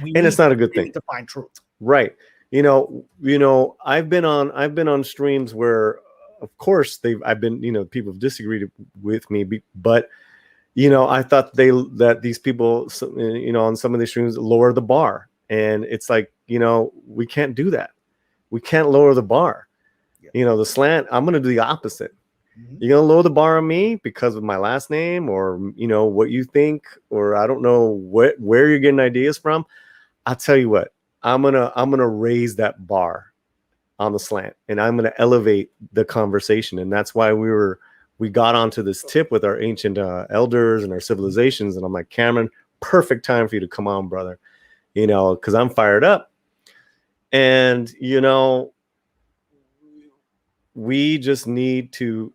It's not a good thing to find truth. Right. I've been on streams where, of course, I've been, people have disagreed with me, but, I thought that these people, on some of these streams lower the bar. And it's like, we can't do that. We can't lower the bar. Yeah. The slant, I'm going to do the opposite. You're gonna lower the bar on me because of my last name, or what you think, or I don't know where you're getting ideas from. I'll tell you what, I'm gonna raise that bar on the slant, and I'm gonna elevate the conversation. And that's why we got onto this tip with our ancient elders and our civilizations. And I'm like, Cameron, perfect time for you to come on, brother. Because I'm fired up. And we just need to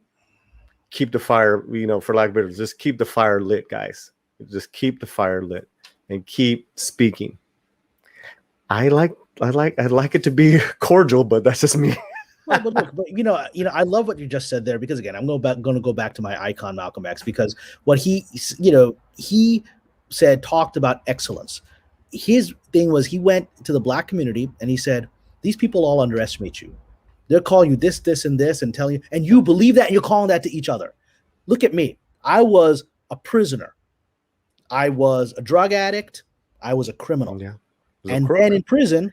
keep the fire, for lack of better, just keep the fire lit, guys. Just keep the fire lit and keep speaking. I'd like it to be cordial, but that's just me. Well, but look, I love what you just said there, because again, I'm going to go back to my icon Malcolm X, because what he said, talked about excellence. His thing was, he went to the black community and he said, these people all underestimate you. They're calling you this, this, and this, and telling you, and you believe that, and you're calling that to each other. Look at me. I was a prisoner. I was a drug addict. I was a criminal. Yeah. And then in prison,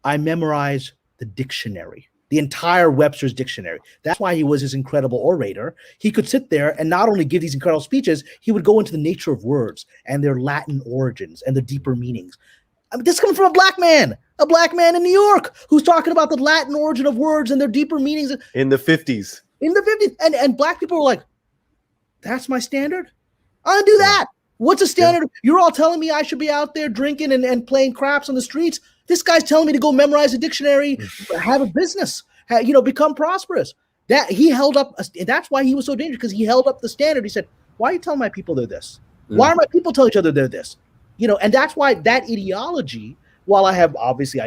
I memorized the dictionary, the entire Webster's dictionary. That's why he was this incredible orator. He could sit there and not only give these incredible speeches, he would go into the nature of words and their Latin origins and the deeper meanings. I mean, this comes from a black man in New York who's talking about the Latin origin of words and their deeper meanings. In the 50s. And black people were like, that's my standard? I'll do that. What's a standard? Yeah. You're all telling me I should be out there drinking and playing craps on the streets. This guy's telling me to go memorize a dictionary, have a business, become prosperous. That he held up. That's why he was so dangerous, because he held up the standard. He said, why are you telling my people they're this? Why are my people telling each other they're this? And that's why that ideology, while I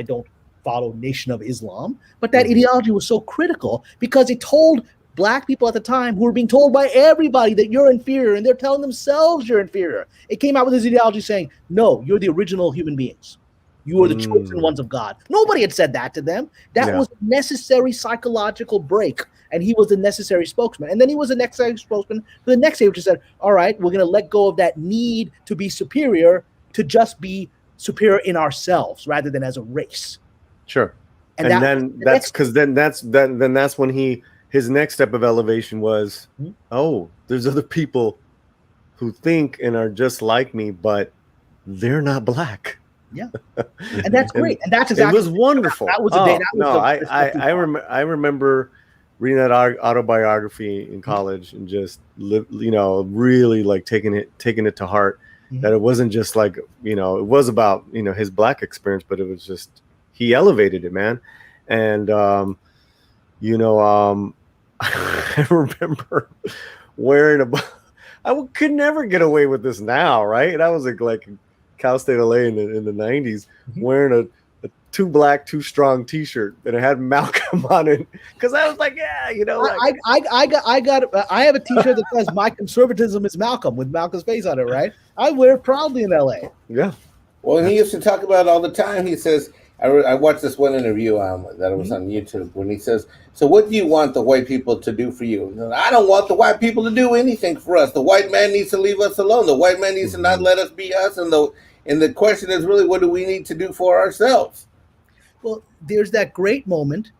don't follow Nation of Islam, but that ideology was so critical, because it told black people at the time, who were being told by everybody that you're inferior, and they're telling themselves you're inferior. It came out with this ideology saying, no, you're the original human beings. You are the chosen ones of God. Nobody had said that to them. That was a necessary psychological break. And he was the necessary spokesman. And then he was the necessary spokesman for the next day, which said, all right, we're going to let go of that need to be superior, to just be superior in ourselves rather than as a race. Sure. And then that's when his next step of elevation was, oh, there's other people who think and are just like me, but they're not black. Yeah, and that's great, and that's exactly. It was wonderful. That was a day. I remember reading that autobiography in college and just really like taking it to heart. That it wasn't just like it was about his black experience, but it was just he elevated it, man. And I remember wearing I could never get away with this now, right? And I was like Cal State LA in the 90s, wearing a too black, too strong T-shirt, and it had Malcolm on it, because I was like, yeah, I have a T-shirt that says "My conservatism is Malcolm" with Malcolm's face on it, right? I wear it proudly in LA. Yeah. Well, he used to talk about all the time. He says, I watched this one interview that was on YouTube, when he says, so what do you want the white people to do for you? I don't want the white people to do anything for us. The white man needs to leave us alone. The white man needs to not let us be us. And the question is really, what do we need to do for ourselves? Well, there's that great moment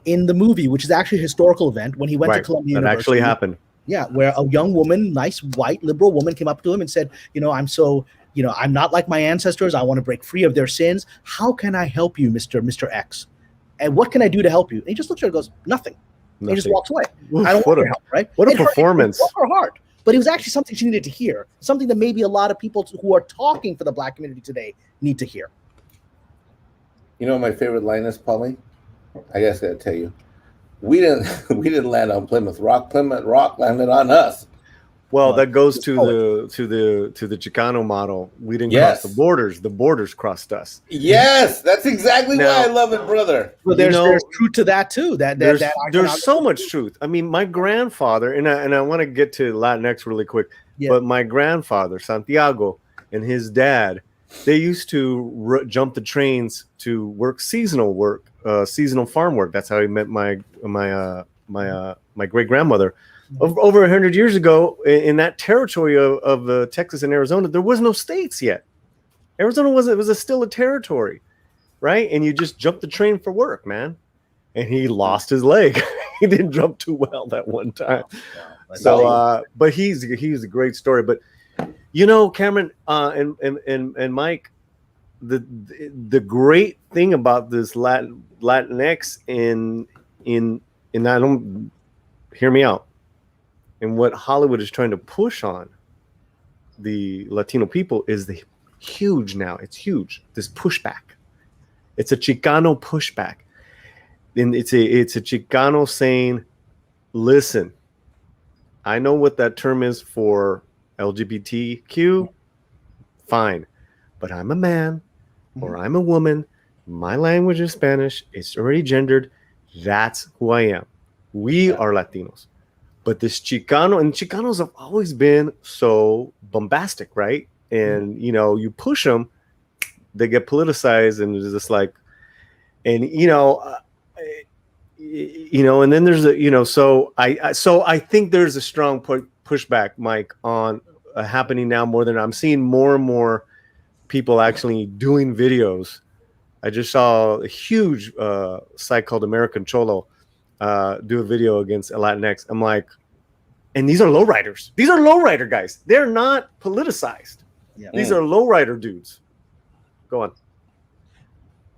in the movie, which is actually a historical event, when he went to Columbia University. That actually happened. Yeah, where a young woman, nice white liberal woman, came up to him and said, I'm not like my ancestors. I want to break free of their sins. How can I help you, Mr. X? And what can I do to help you? And he just looks at her and goes, nothing. And he just walks away. I don't want your help, right? What a performance. It broke her heart. But it was actually something she needed to hear, something that maybe a lot of people who are talking for the black community today need to hear. You know what my favorite line is, Paulie? I guess I gotta tell you. We didn't land on Plymouth Rock. Plymouth Rock landed on us. Well, that goes to the Chicano model. We didn't cross the borders. The borders crossed us. Yes, that's exactly why I love it, brother. Well, there's truth to that too. There's so much truth. I mean, my grandfather, and I want to get to Latinx really quick, but my grandfather, Santiago, and his dad, they used to jump the trains to work seasonal farm work. That's how he met my great grandmother. Over 100 years ago, in that territory of Texas and Arizona, there was no states yet. Arizona was still a territory, right? And you just jumped the train for work, man. and he lost his leg. He didn't jump too well that one time. But he's a great story. But Cameron and Mike, the great thing about this Latinx in I don't hear me out, and what Hollywood is trying to push on the Latino people is the huge now. It's huge. This pushback. It's a Chicano pushback, and it's a Chicano saying, "Listen, I know what that term is for LGBTQ. Fine, but I'm a man or I'm a woman. My language is Spanish. It's already gendered. That's who I am. We are Latinos." But this Chicano, and Chicanos have always been so bombastic, right? And, you push them, they get politicized, and it's just like, and, and then there's so I think there's a strong pushback, Mike, on happening now more than I'm seeing more and more people actually doing videos. I just saw a huge site called American Cholo do a video against Latinx. I'm like, and these are lowriders. These are lowrider guys. They're not politicized. Yeah. These are lowrider dudes. Go on.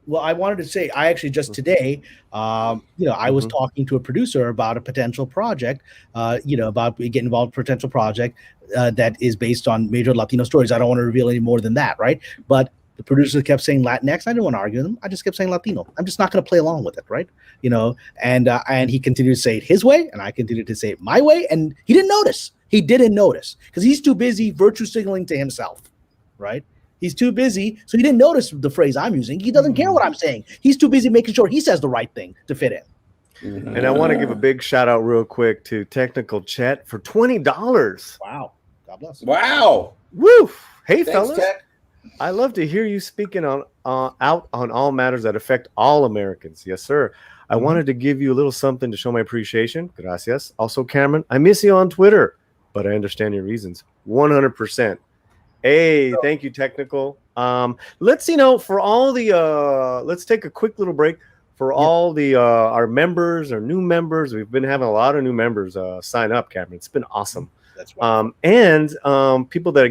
Well, I wanted to say, I actually just today, I was talking to a producer about a potential project, about getting involved in a potential project that is based on major Latino stories. I don't want to reveal any more than that, right? But the producer kept saying Latinx. I didn't want to argue with him. I just kept saying Latino. I'm just not going to play along with it, right? And he continued to say it his way, and I continued to say it my way, and he didn't notice. He didn't notice because he's too busy virtue signaling to himself, right? He's too busy, so he didn't notice the phrase I'm using. He doesn't care what I'm saying. He's too busy making sure he says the right thing to fit in. And I want to give a big shout out real quick to Technical Chet for $20. Wow. God bless. Wow. Woo. Hey, Thanks, fellas. Tech. I love to hear you speaking out on all matters that affect all Americans. Yes, sir. I wanted to give you a little something to show my appreciation. Gracias. Also, Cameron, I miss you on Twitter, but I understand your reasons. 100%. Hey, thank you, Technical. Let's for all the let's take a quick little break for all the our members, our new members. We've been having a lot of new members sign up, Cameron. It's been awesome. That's right. And people that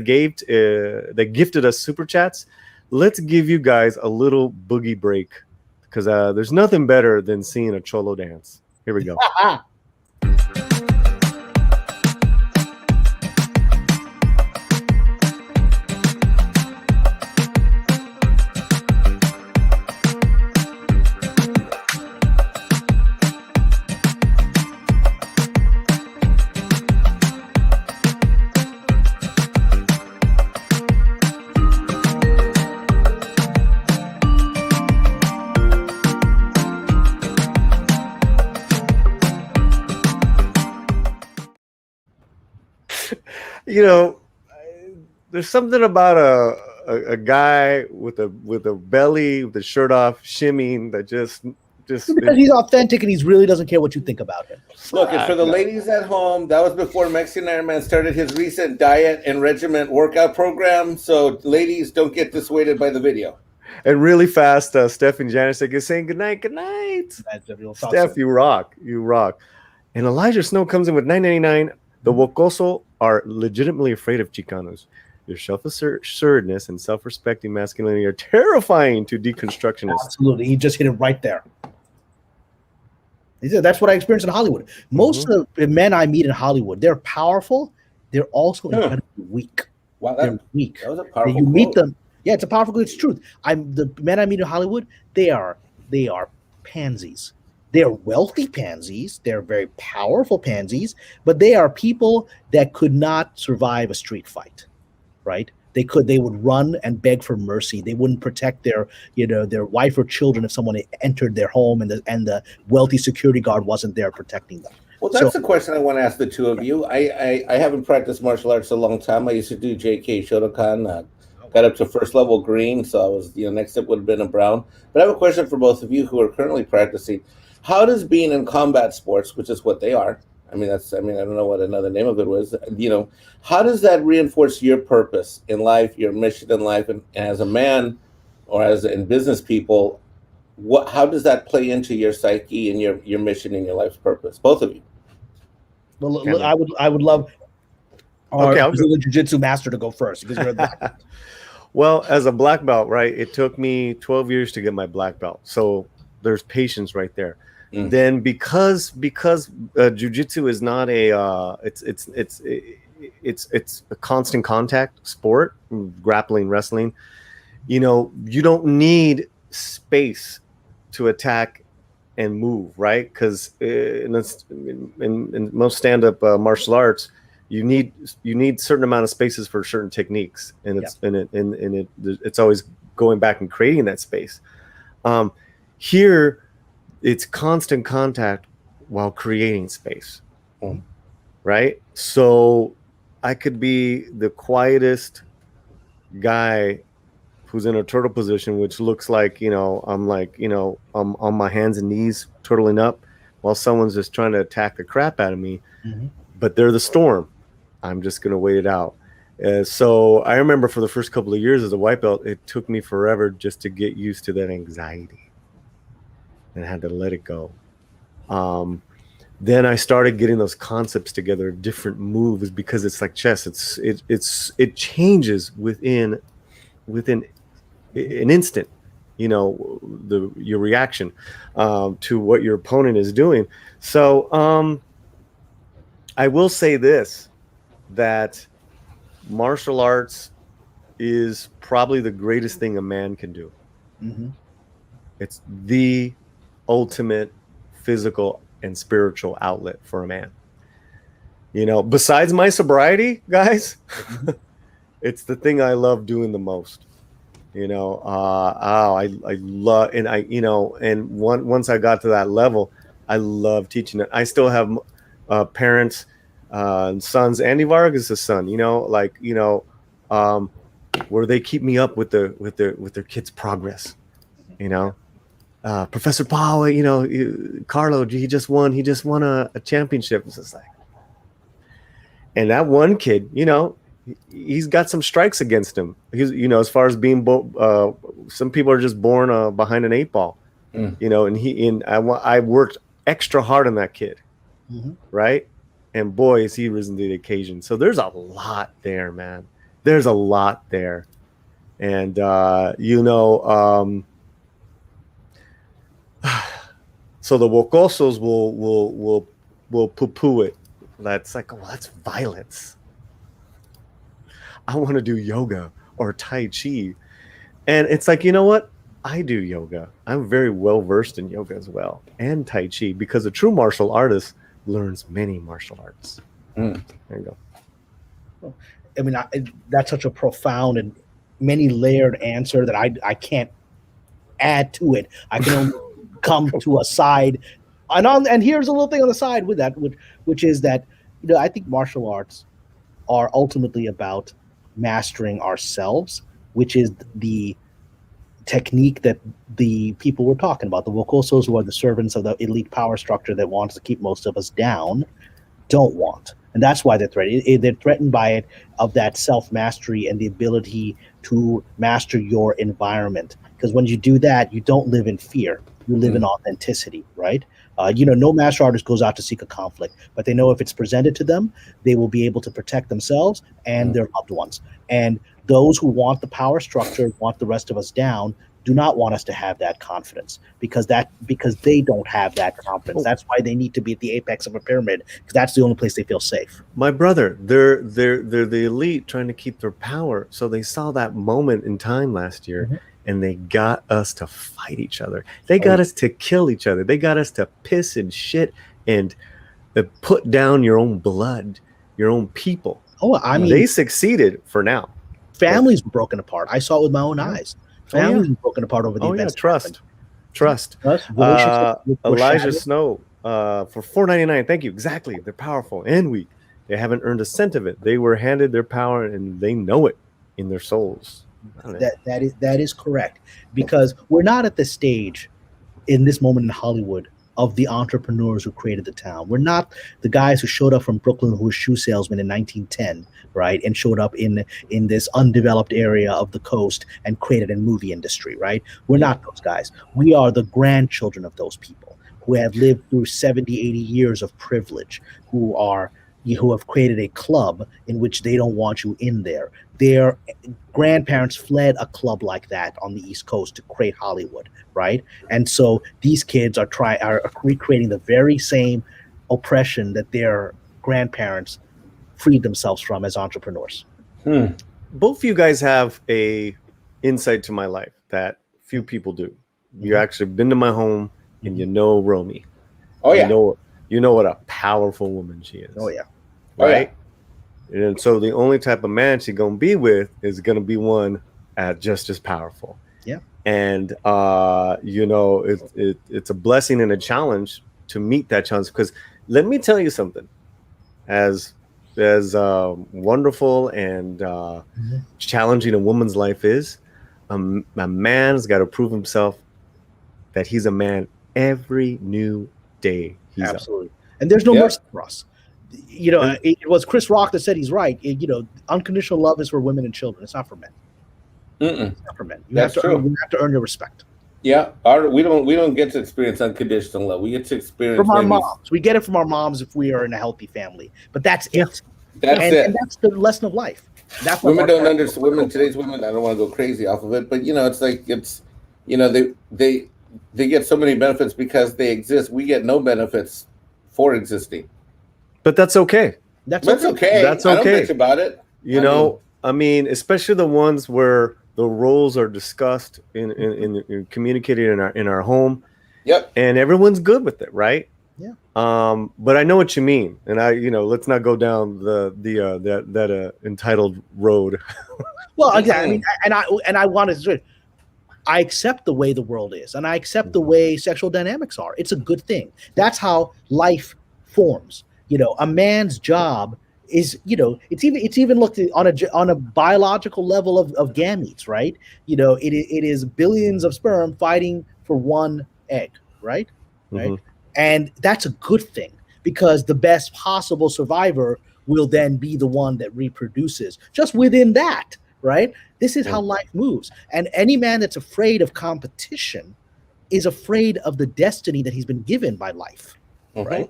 gifted us super chats. Let's give you guys a little boogie break because there's nothing better than seeing a cholo dance. Here we go. There's something about a guy with a belly, with the shirt off, shimmying that just because he's authentic and he really doesn't care what you think about him. Look, and for the ladies at home, that was before Mexican Ironman started his recent diet and regiment workout program. So, ladies, don't get dissuaded by the video. And really fast, Steph and Janice are saying good night. Steph, you rock. And Elijah Snow comes in with $9.99. The Wocoso are legitimately afraid of Chicanos. Their self-assuredness and self-respecting masculinity are terrifying to deconstructionists. Absolutely. He just hit it right there. He said, that's what I experienced in Hollywood. Most of the men I meet in Hollywood, they're powerful. They're also incredibly weak. Wow, they're weak. That was a powerful You meet quote. them. Yeah, it's a powerful quote. It's truth. The men I meet in Hollywood, they are pansies. They are wealthy pansies. They're very powerful pansies, but they are people that could not survive a street fight, right? They would run and beg for mercy. They wouldn't protect their wife or children if someone entered their home and the wealthy security guard wasn't there protecting them. Well, that's the question I want to ask the two of you. I haven't practiced martial arts a long time. I used to do JK Shotokan. Got up to first level green, so I was next step would have been a brown. But I have a question for both of you who are currently practicing. How does being in combat sports, which is what they are, I don't know what another name of it was, how does that reinforce your purpose in life, your mission in life, and as a man or as in business people, how does that play into your psyche and your mission and your life's purpose? Both of you. Well, I would love our Brazilian Jiu-Jitsu master to go first because you're a black belt. Well, as a black belt, right, it took me 12 years to get my black belt. So there's patience right there. Then because jiu-jitsu is not a it's a constant contact sport, grappling, wrestling. You know, you don't need space to attack and move, right? Because in most stand-up martial arts, you need certain amount of spaces for certain techniques, and it's always going back and creating that space. Here, it's constant contact while creating space, right? So I could be the quietest guy who's in a turtle position, which looks like, I'm on my hands and knees turtling up while someone's just trying to attack the crap out of me. But they're the storm. I'm just going to wait it out. So I remember for the first couple of years as a white belt, it took me forever just to get used to that anxiety, and I had to let it go. Then I started getting those concepts together, different moves, because it's like chess. It changes within an instant, your reaction to what your opponent is doing. So I will say this, that martial arts is probably the greatest thing a man can do. It's the ultimate physical and spiritual outlet for a man. Besides my sobriety, guys, it's the thing I love doing the most. I love, and once I got to that level, I love teaching it. I still have parents, sons. Andy Vargas' son, where they keep me up with their kids' progress. Professor Paul, Carlo, he just won a championship. It's just like, and that one kid, he's got some strikes against him. He's, as far as being, some people are just born behind an 8 ball, and I worked extra hard on that kid, right? And boy, has he risen to the occasion. So there's a lot there, man. There's a lot there, and so the wokosos will poo-poo it. That's like, well, that's violence. I want to do yoga or Tai Chi. And it's like, you know what? I do yoga. I'm very well versed in yoga as well, and Tai Chi, because a true martial artist learns many martial arts. There you go. I mean, that's such a profound and many layered answer that I can't add to it. I can only come to a side, and here's a little thing on the side with that, which is that I think martial arts are ultimately about mastering ourselves, which is the technique that the people we're talking about, the wokosos, who are the servants of the elite power structure that wants to keep most of us down, don't want. And that's why they're threatened. They're threatened by it, of that self-mastery and the ability to master your environment. Because when you do that, you don't live in fear. You live in authenticity, right? No martial artist goes out to seek a conflict, but they know if it's presented to them, they will be able to protect themselves and their loved ones. And those who want the power structure, want the rest of us down, do not want us to have that confidence, because they don't have that confidence. That's why they need to be at the apex of a pyramid, because that's the only place they feel safe. My brother, they're the elite trying to keep their power. So they saw that moment in time last year, and they got us to fight each other. They got us to kill each other. They got us to piss and shit and put down your own blood, your own people. They succeeded for now. Families were broken apart. I saw it with my own eyes. Families were broken apart over the events. Trust. Elijah Snow for $4.99. Thank you. Exactly. They're powerful and weak. They haven't earned a cent of it. They were handed their power, and they know it in their souls. That is correct, because we're not at the stage in this moment in Hollywood of the entrepreneurs who created the town. We're not the guys who showed up from Brooklyn who were shoe salesmen in 1910, right, and showed up in this undeveloped area of the coast and created a movie industry, right? We're not those guys. We are the grandchildren of those people who have lived through 70, 80 years of privilege, who have created a club in which they don't want you in there. Their grandparents fled a club like that on the East Coast to create Hollywood, right? And so these kids are recreating the very same oppression that their grandparents freed themselves from as entrepreneurs. Both of you guys have a insight to my life that few people do. You actually been to my home and you know Romy. Oh yeah. You know what a powerful woman she is. Oh yeah. Right? Oh, yeah. And so the only type of man she's gonna be with is gonna be one just as powerful. Yeah. And it's a blessing and a challenge to meet that challenge, because let me tell you something. As wonderful and challenging a woman's life is, a man's got to prove himself that he's a man every new day. Absolutely. And there's no mercy for us. It was Chris Rock that said he's right. Unconditional love is for women and children. It's not for men. It's not for men. You have to earn your respect. Yeah, we don't get to experience unconditional love. We get to experience from our moms. We get it from our moms if we are in a healthy family. But that's it. That's it. And that's the lesson of life. That's women don't understand. Today's women. I don't want to go crazy off of it, but it's like they get so many benefits because they exist. We get no benefits for existing. But that's okay. That's okay. That's okay. I don't bitch about it. I mean, especially the ones where the roles are discussed in communicated in our home. Yep. And everyone's good with it, right? Yeah. But I know what you mean, and let's not go down that entitled road. Well, again, I mean, and I want to say, I accept the way the world is, and I accept the way sexual dynamics are. It's a good thing. That's how life forms. A man's job is, it's even looked at on a biological level of gametes, right? It is billions of sperm fighting for one egg, right? Right. And that's a good thing, because the best possible survivor will then be the one that reproduces just within that, right? This is how life moves. And any man that's afraid of competition is afraid of the destiny that he's been given by life, right?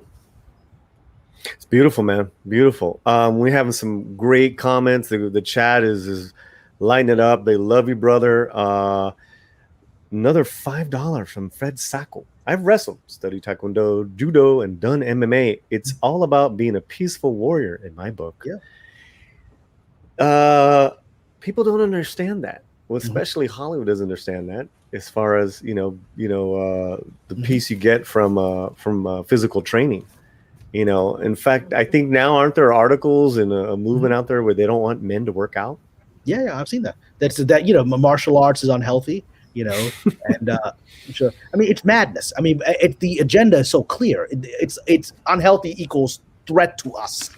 It's beautiful, man. Beautiful. We're having some great comments. The chat is lighting it up. They love you, brother. Another $5 from Fred Sackle. I've wrestled, studied Taekwondo, Judo, and done MMA. It's all about being a peaceful warrior in my book. Yeah. People don't understand that. Well, especially Hollywood doesn't understand that. As far as the peace you get from physical training. In fact, I think now aren't there articles and a movement out there where they don't want men to work out? Yeah, I've seen that. That's that. Martial arts is unhealthy. And sure. I mean, it's madness. I mean, the agenda is so clear. It's unhealthy equals threat to us.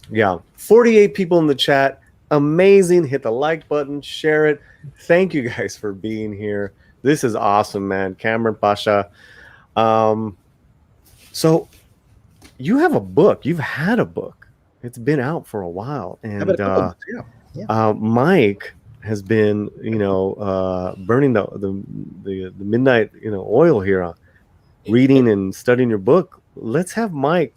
Yeah, 48 people in the chat. Amazing. Hit the like button, share it. Thank you guys for being here. This is awesome, man. Kamran Pasha. So you have a book. You've had a book. It's been out for a while, and Mike has been, burning the midnight, oil here, reading and studying your book. Let's have Mike.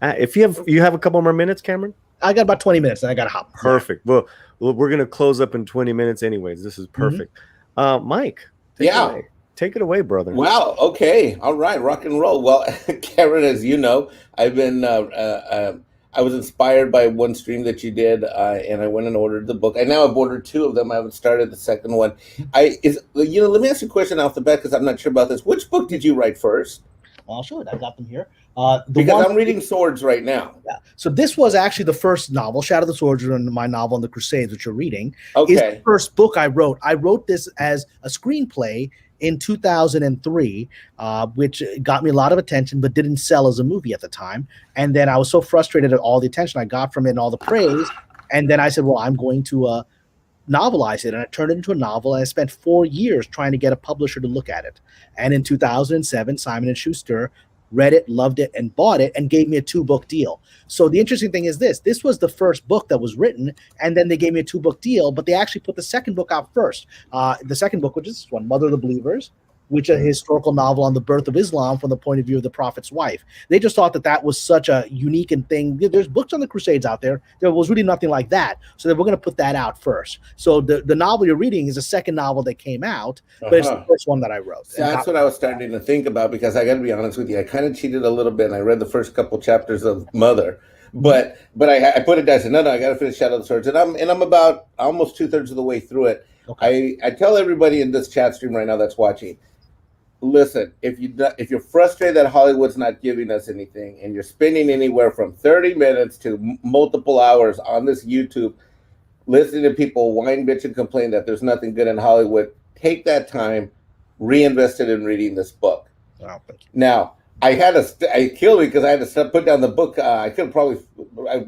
If you have a couple more minutes, Kamran. I got about 20 minutes, and I got to hop. Perfect. Well, we're gonna close up in 20 minutes, anyways. This is perfect. Mike. Take it away, brother. Wow. Okay. All right. Rock and roll. Well, Kamran, as you know, I've been. I was inspired by one stream that you did, and I went and ordered the book. And now I've ordered 2 of them. I haven't started the second one. Let me ask you a question off the bat, because I'm not sure about this. Which book did you write first? I'll show it. I got them here. Because I'm reading Swords right now. Yeah. So this was actually the first novel, Shadow of the Swords, and my novel, On the Crusades, which you're reading. Okay. Is the first book I wrote. I wrote this as a screenplay in 2003, which got me a lot of attention, but didn't sell as a movie at the time. And then I was so frustrated at all the attention I got from it and all the praise. And then I said, well, I'm going to novelize it, and I turned it into a novel. And I spent 4 years trying to get a publisher to look at it. And in 2007, Simon & Schuster read it, loved it, and bought it, and gave me a 2-book deal. So the interesting thing is this was the first book that was written, and then they gave me a 2-book deal, but they actually put the second book out first. The second book, which is this one, Mother of the Believers, which is a historical novel on the birth of Islam from the point of view of the Prophet's wife. They just thought that that was such a unique and thing. There's books on the Crusades out there. There was really nothing like that. So we're going to put that out first. So the novel you're reading is a second novel that came out, but it's the first one that I wrote. So that's what I was starting to think about, because I got to be honest with you, I kind of cheated a little bit, and I read the first couple chapters of Mother. But I put it down. I said, no, I got to finish Shadow of the Swords, and I'm about almost 2/3 of the way through it. Okay. I tell everybody in this chat stream right now that's watching, listen, if you're frustrated that Hollywood's not giving us anything, and you're spending anywhere from 30 minutes to multiple hours on this YouTube listening to people whine, bitch, and complain that there's nothing good in Hollywood, take that time, reinvest it in reading this book. Wow, thank you. Now, I killed me because I had to put down the book. I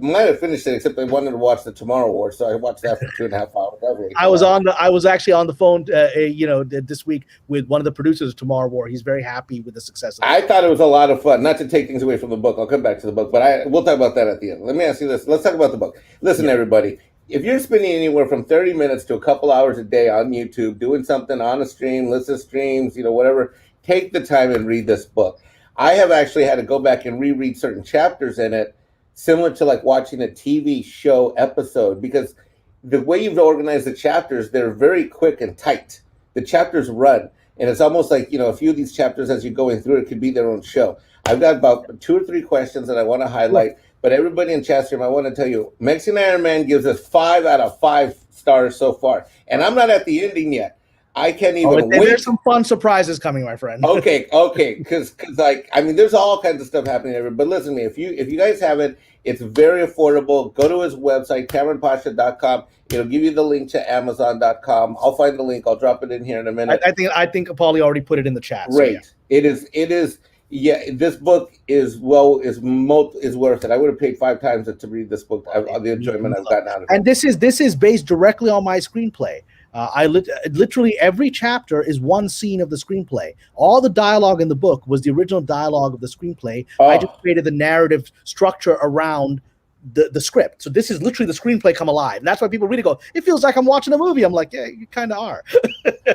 might have finished it, except I wanted to watch the Tomorrow War, so I watched that for 2.5 hours. Really I was actually on the phone, this week with one of the producers of Tomorrow War. He's very happy with the success of it. I thought it was a lot of fun. Not to take things away from the book, I'll come back to the book, but we'll talk about that at the end. Let me ask you this. Let's talk about the book. Listen, everybody. If you're spending anywhere from 30 minutes to a couple hours a day on YouTube, doing something on a stream, listen to streams, whatever, take the time and read this book. I have actually had to go back and reread certain chapters in it, similar to like watching a TV show episode, because the way you've organized the chapters, they're very quick and tight. The chapters run, and it's almost like, a few of these chapters as you're going through it could be their own show. I've got about 2 or 3 questions that I want to highlight, but everybody in chat stream, I want to tell you, Mexican Ironman gives us 5 out of 5 stars so far, and I'm not at the ending yet. I can't even wait. There's some fun surprises coming, my friend. Okay, because there's all kinds of stuff happening there. But listen to me, if you guys haven't, it's very affordable. Go to his website, KamranPasha.com. It'll give you the link to Amazon.com. I'll find the link. I'll drop it in here in a minute. I think Paulie already put it in the chat. Great. So yeah. It is. Yeah, this book is worth it. I would have paid 5 times to read this book. The enjoyment I've gotten out of it. And this is based directly on my screenplay. Literally every chapter is one scene of the screenplay. All the dialogue in the book was the original dialogue of the screenplay. I just created the narrative structure around the script. So this is literally the screenplay come alive. And that's why people really go, it feels like I'm watching a movie. I'm like, yeah, you kind of are.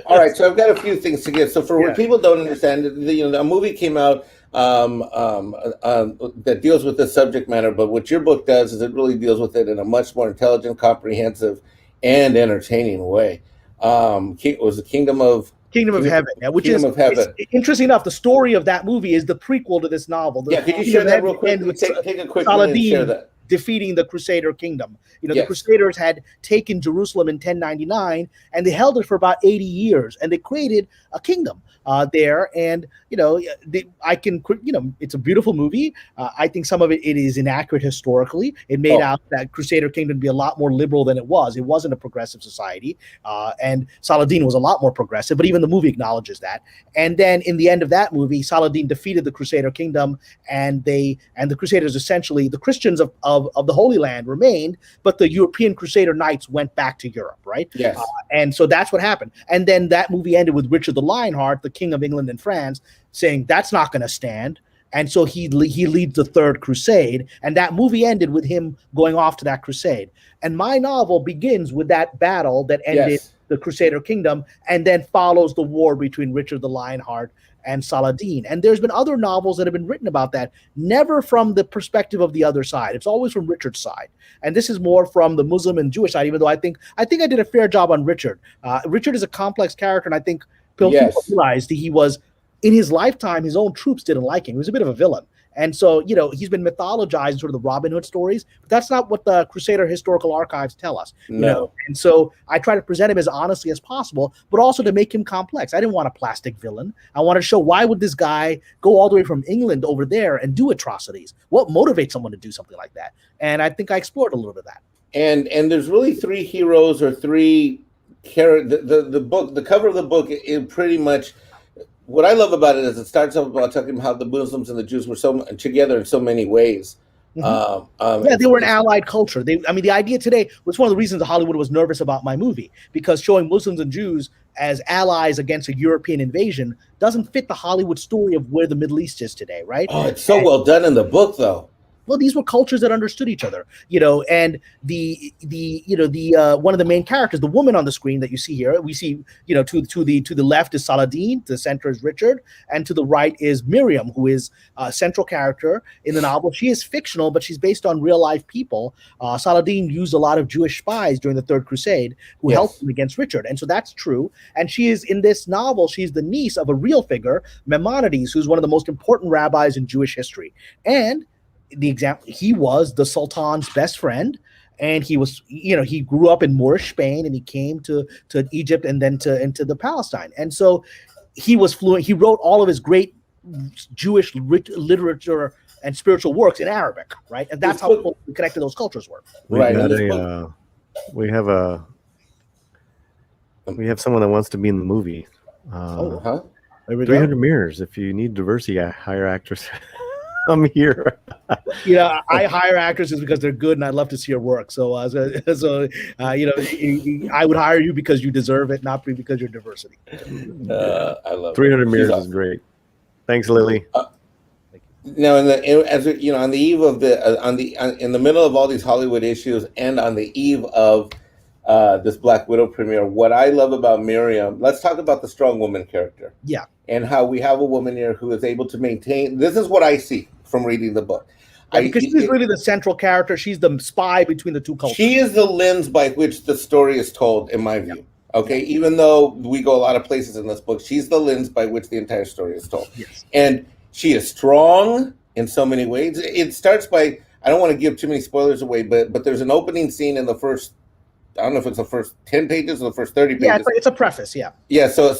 All right, so I've got a few things to get. So when people don't understand, a movie came out that deals with this subject matter, but what your book does is it really deals with it in a much more intelligent, comprehensive, and entertaining way. Was the Kingdom of Heaven, which Kingdom of Heaven. Interesting enough, the story of that movie is the prequel to this novel. Could you share that real quick? Take a quick minute and share that. Defeating the Crusader kingdom. The Crusaders had taken Jerusalem in 1099, and they held it for about 80 years, and they created a kingdom there. And it's a beautiful movie. I think some of it is inaccurate historically. It made out that Crusader kingdom to be a lot more liberal than it was. It wasn't a progressive society, and Saladin was a lot more progressive. But even the movie acknowledges that. And then in the end of that movie, Saladin defeated the Crusader kingdom, and the Crusaders, essentially the Christians of the Holy Land, remained, but the European Crusader knights went back to Europe, right? Yes. And so that's what happened. And then that movie ended with Richard the Lionheart, the King of England and France, saying that's not going to stand. And so he leads the Third Crusade, and that movie ended with him going off to that crusade. And my novel begins with that battle that ended the Crusader kingdom, and then follows the war between Richard the Lionheart and Saladin. And there's been other novels that have been written about that, never from the perspective of the other side. It's always from Richard's side. And this is more from the Muslim and Jewish side, even though I think I did a fair job on Richard. Richard is a complex character, and I think people realized that he was, in his lifetime, his own troops didn't like him. He was a bit of a villain. And so, he's been mythologized in sort of the Robin Hood stories, but that's not what the Crusader historical archives tell us. No. And so I try to present him as honestly as possible, but also to make him complex. I didn't want a plastic villain. I wanted to show, why would this guy go all the way from England over there and do atrocities? What motivates someone to do something like that? And I think I explored a little bit of that. And there's really 3 heroes or 3 characters. The book, the cover of the book, it pretty much. What I love about it is it starts off about talking about how the Muslims and the Jews were so together in so many ways. Yeah, they were an allied culture. The idea today was one of the reasons that Hollywood was nervous about my movie, because showing Muslims and Jews as allies against a European invasion doesn't fit the Hollywood story of where the Middle East is today, right? Oh, it's so well done in the book, though. Well, these were cultures that understood each other, and the one of the main characters, the woman on the screen that you see here, we see, to the left is Saladin, to the center is Richard, and to the right is Miriam, who is a central character in the novel. She is fictional, but she's based on real life people. Saladin used a lot of Jewish spies during the Third Crusade who helped him against Richard, and so that's true. And she is, in this novel, she's the niece of a real figure, Maimonides, who's one of the most important rabbis in Jewish history, and the example, he was the Sultan's best friend, and he was, he grew up in Moorish Spain, and he came to Egypt and then into the Palestine, and so he was fluent. He wrote all of his great Jewish literature and spiritual works in Arabic, right? And that's how connected those cultures were. Right. We have someone that wants to be in the movie. 300 Mirrors. If you need diversity, hire actress. I'm here. I hire actresses because they're good, and I love to see her work. So I would hire you because you deserve it, not because you're diversity. I love 300 Mirrors is great. Thanks, Lily. Now, on the eve of in the middle of all these Hollywood issues, and on the eve of this Black Widow premiere, what I love about Miriam, let's talk about the strong woman character. Yeah. And how we have a woman here who is able to maintain. This is what I see from reading the book. Because she's really the central character. She's the spy between the two cultures. She is the lens by which the story is told, in my view. Okay, even though we go a lot of places in this book, she's the lens by which the entire story is told. Yes. And she is strong in so many ways. It starts by, I don't want to give too many spoilers away, but there's an opening scene in the first, I don't know if it's the first 10 pages or the first 30 pages. Yeah, it's a preface, yeah. Yeah, so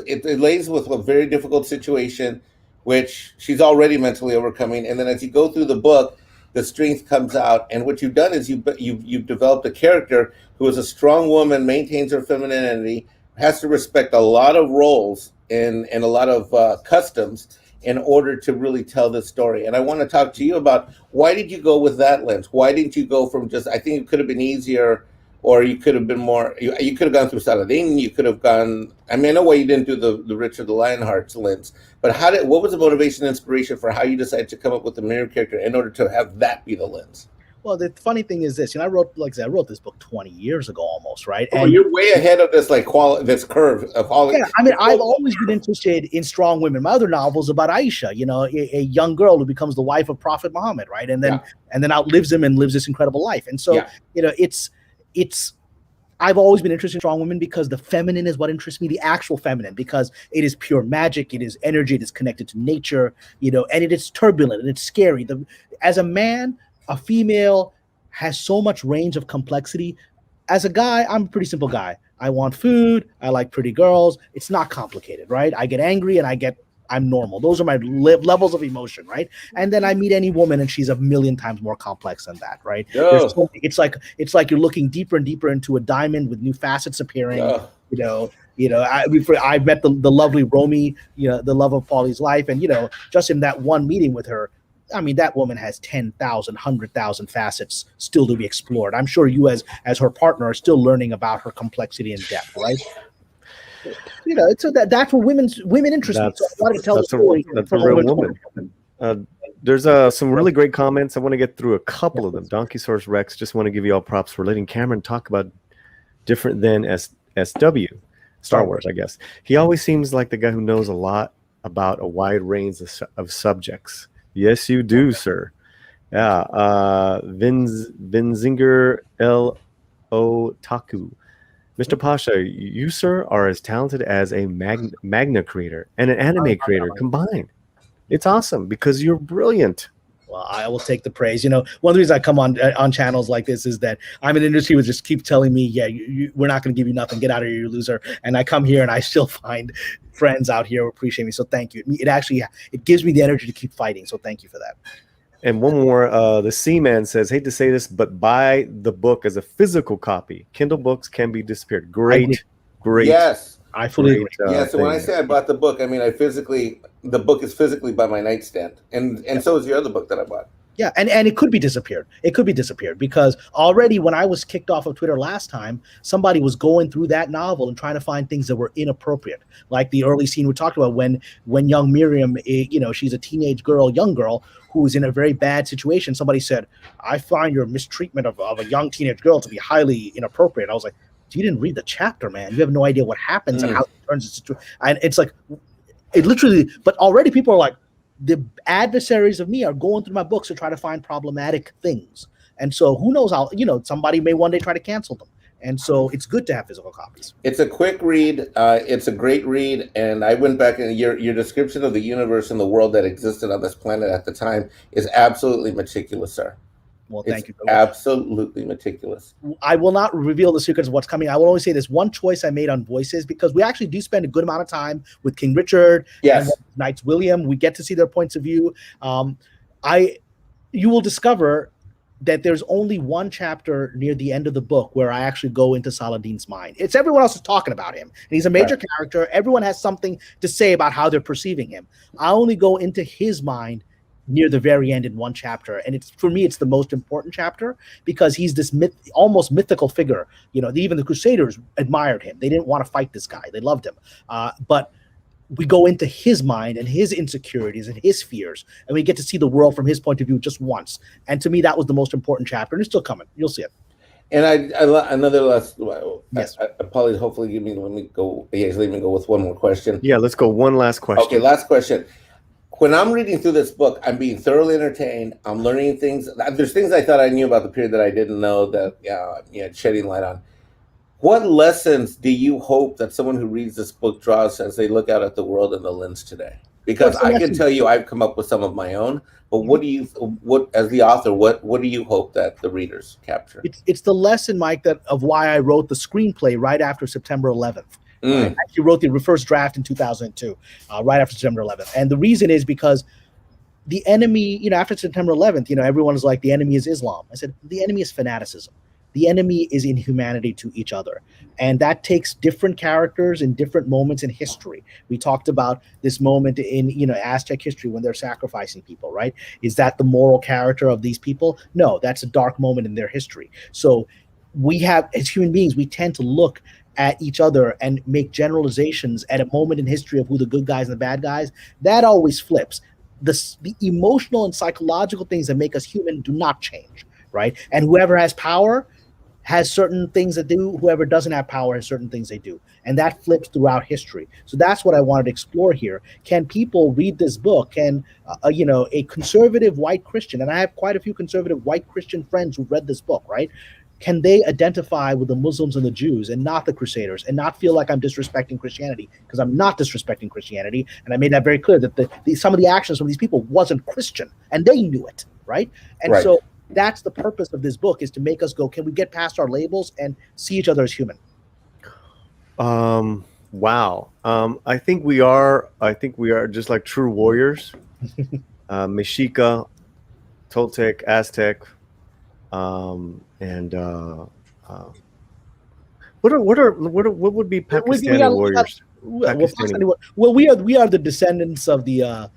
it lays with a very difficult situation, which she's already mentally overcoming. And then as you go through the book, the strength comes out. And what you've done is you've developed a character who is a strong woman, maintains her femininity, has to respect a lot of roles and a lot of customs in order to really tell this story. And I want to talk to you about, why did you go with that lens? Why didn't you go from just, I think it could have been easier, or you could have been more, you could have gone through Saladin, you could have gone, I know why you didn't do the Richard the Lionheart's lens, but what was the motivation and inspiration for how you decided to come up with the Miriam character in order to have that be the lens? Well, the funny thing is this, I wrote this book 20 years ago almost, right? And you're way ahead of this this curve of all. Yeah, I've always been interested in strong women. My other novels about Aisha, a young girl who becomes the wife of Prophet Muhammad, right? And then outlives him and lives this incredible life. And so, I've always been interested in strong women because the feminine is what interests me, the actual feminine, because it is pure magic, it is energy, it is connected to nature, and it is turbulent and it's scary. As a man, a female has so much range of complexity. As a guy, I'm a pretty simple guy. I want food. I like pretty girls. It's not complicated, right? I get angry and I'm normal. Those are my levels of emotion, right? And then I meet any woman and she's a million times more complex than that, right? It's like you're looking deeper and deeper into a diamond with new facets appearing. I met the lovely Romy, the love of Paulie's life, and just in that one meeting with her, that woman has 10,000, 100,000 facets still to be explored. I'm sure you as her partner are still learning about her complexity and depth, right? So that's what women interest me. So I wanted to tell the story. That's a real woman. There's some really great comments. I want to get through a couple of them. Donkey Source Rex, just want to give you all props for letting Cameron talk about different than SW, Star Wars, I guess. He always seems like the guy who knows a lot about a wide range of subjects. Yes, you do, sir. Yeah. Vinzinger L. O. Taku. Mr. Pasha, you, sir, are as talented as a Magna creator and an anime creator combined. It's awesome because you're brilliant. Well, I will take the praise. One of the reasons I come on channels like this is that I'm an industry who just keep telling me, we're not going to give you nothing. Get out of here, you loser. And I come here and I still find friends out here who appreciate me. So thank you. It gives me the energy to keep fighting. So thank you for that. And one more, the Seaman says, hate to say this, but buy the book as a physical copy. Kindle books can be disappeared. Great. Yes. I fully agree. So when I say I bought the book, the book is physically by my nightstand. And so is the other book that I bought. Yeah, and it could be disappeared. It could be disappeared because already when I was kicked off of Twitter last time, somebody was going through that novel and trying to find things that were inappropriate, like the early scene we talked about when young Miriam, she's a teenage girl, young girl who's in a very bad situation. Somebody said, "I find your mistreatment of a young teenage girl to be highly inappropriate." I was like, "You didn't read the chapter, man. You have no idea what happens and how it turns into." And it's like, it literally. But already people are like, the adversaries of me are going through my books to try to find problematic things. And so who knows how, somebody may one day try to cancel them. And so it's good to have physical copies. It's a quick read. It's a great read. And I went back and your description of the universe and the world that existed on this planet at the time is absolutely meticulous, sir. Well, thank you. Absolutely meticulous. I will not reveal the secrets of what's coming. I will only say this one choice I made on voices, because we actually do spend a good amount of time with King Richard and Knights William. We get to see their points of view. You will discover that there's only one chapter near the end of the book where I actually go into Saladin's mind. It's everyone else is talking about him. And he's a major character. Everyone has something to say about how they're perceiving him. I only go into his mind near the very end in one chapter, and for me it's the most important chapter because he's this almost mythical figure. Even the Crusaders admired him. They didn't want to fight this guy. They loved him, but we go into his mind and his insecurities and his fears, and we get to see the world from his point of view just once. And to me, that was the most important chapter, and it's still coming. You'll see it. And another last. Yes, Paulie, hopefully let me go. Yes, let me go with one more question. Yeah, let's go. One last question. Okay, last question. When I'm reading through this book, I'm being thoroughly entertained. I'm learning things. There's things I thought I knew about the period that I didn't know that, shedding light on. What lessons do you hope that someone who reads this book draws as they look out at the world in the lens today? Because I can tell you I've come up with some of my own, but as the author, what do you hope that the readers capture? It's the lesson, Mike, of why I wrote the screenplay right after September 11th. I actually wrote the first draft in 2002, right after September 11th. And the reason is because the enemy, after September 11th, everyone is like, the enemy is Islam. I said, the enemy is fanaticism. The enemy is inhumanity to each other. And that takes different characters in different moments in history. We talked about this moment in, Aztec history when they're sacrificing people, right? Is that the moral character of these people? No, that's a dark moment in their history. So we have, as human beings, we tend to look at each other and make generalizations at a moment in history of who the good guys and the bad guys. That always flips. The emotional and psychological things that make us human do not change, right? And whoever has power has certain things that do. Whoever doesn't have power has certain things they do. And that flips throughout history. So that's what I wanted to explore here. Can people read this book? Can, a conservative white Christian, and I have quite a few conservative white Christian friends who've read this book, right? Can they identify with the Muslims and the Jews and not the Crusaders and not feel like I'm disrespecting Christianity? Because I'm not disrespecting Christianity. And I made that very clear that some of the actions from these people wasn't Christian and they knew it, right? And so that's the purpose of this book, is to make us go, can we get past our labels and see each other as human? Wow. I think we are just like true warriors. Mexica, Toltec, Aztec, and what would be Pakistani warriors? We are the descendants of the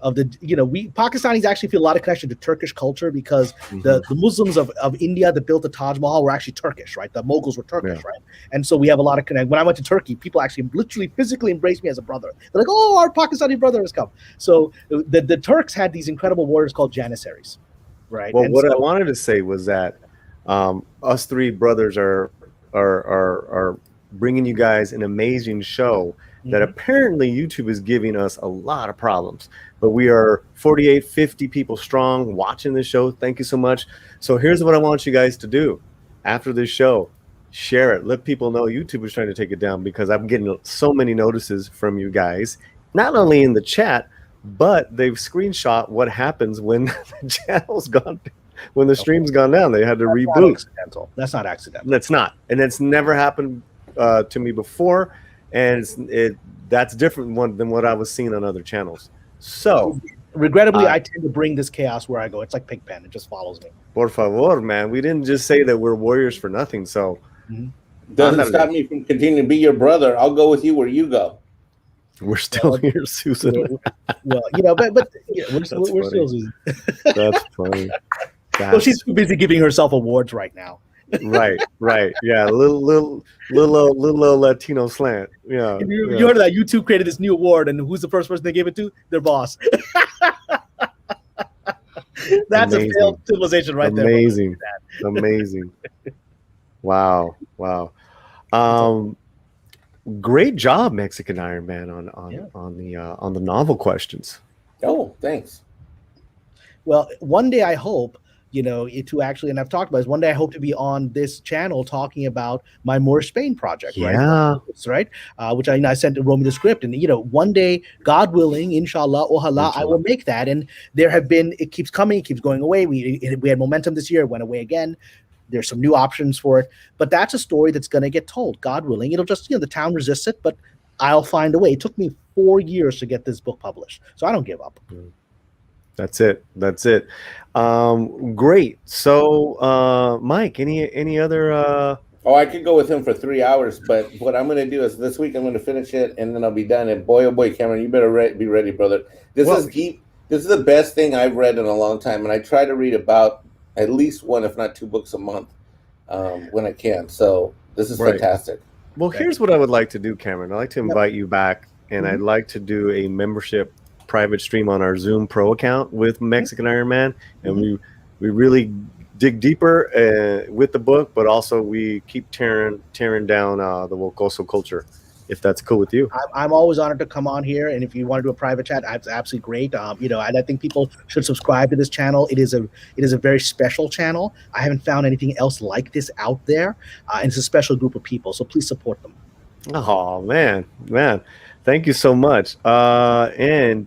Pakistanis actually feel a lot of connection to Turkish culture because the Muslims of India that built the Taj Mahal were actually Turkish, right? The Mughals were Turkish, right? And so we have a lot of connection. When I went to Turkey, people actually literally physically embraced me as a brother. They're like, "Oh, our Pakistani brother has come." So the Turks had these incredible warriors called Janissaries, right? Well, I wanted to say was that us three brothers are bringing you guys an amazing show that apparently YouTube is giving us a lot of problems, but we are 48, 50 people strong watching this show. Thank you so much. So here's what I want you guys to do after this show. Share it. Let people know YouTube is trying to take it down, because I'm getting so many notices from you guys, not only in the chat, but they've screenshot what happens when the channel's gone, when the stream's gone down. They had to reboot. That's not accidental. That's not. And it's never happened to me before. And that's different than what I was seeing on other channels. So, regrettably, I tend to bring this chaos where I go. It's like Pigpen; it just follows me. Por favor, man. We didn't just say that we're warriors for nothing. So, doesn't stop me from continuing to be your brother. I'll go with you where you go. We're still here, Susan. Well, but we're still Susan. That's funny. Well, she's too busy giving herself awards right now. Right. Yeah, little Latino Slant. Yeah. You heard of that? YouTube created this new award, and who's the first person they gave it to? Their boss. That's amazing. A failed civilization right there. Amazing. Wow. Great job, Mexican Ironman, on the novel questions. Oh, thanks. Well, one day I hope, to actually, and I've talked about this, one day I hope to be on this channel talking about my Moorish Spain project, right? Which I sent to Romy the script, and one day, God willing, inshallah, ojalá, I will make that. And there have been, it keeps coming, it keeps going away. We had momentum this year, it went away again. There's some new options for it, but that's a story that's going to get told. God willing, it'll just, the town resists it, but I'll find a way. It took me 4 years to get this book published, so I don't give up. That's it. Great. So, Mike, any other? Oh, I could go with him for 3 hours, but what I'm going to do is this week I'm going to finish it, and then I'll be done. And boy, oh boy, Cameron, you better be ready, brother. This is the best thing I've read in a long time, and I try to read about at least one, if not 2 books a month when I can. So this is fantastic. Well, here's what I would like to do, Cameron. I'd like to invite you back, and I'd like to do a membership private stream on our Zoom Pro account with Mexican Ironman, and we really dig deeper with the book, but also we keep tearing down the Wokoso culture, if that's cool with you. I'm always honored to come on here, and if you want to do a private chat, that's absolutely great. And I think people should subscribe to this channel. It is a very special channel. I haven't found anything else like this out there, and it's a special group of people. So please support them. Oh man, thank you so much. And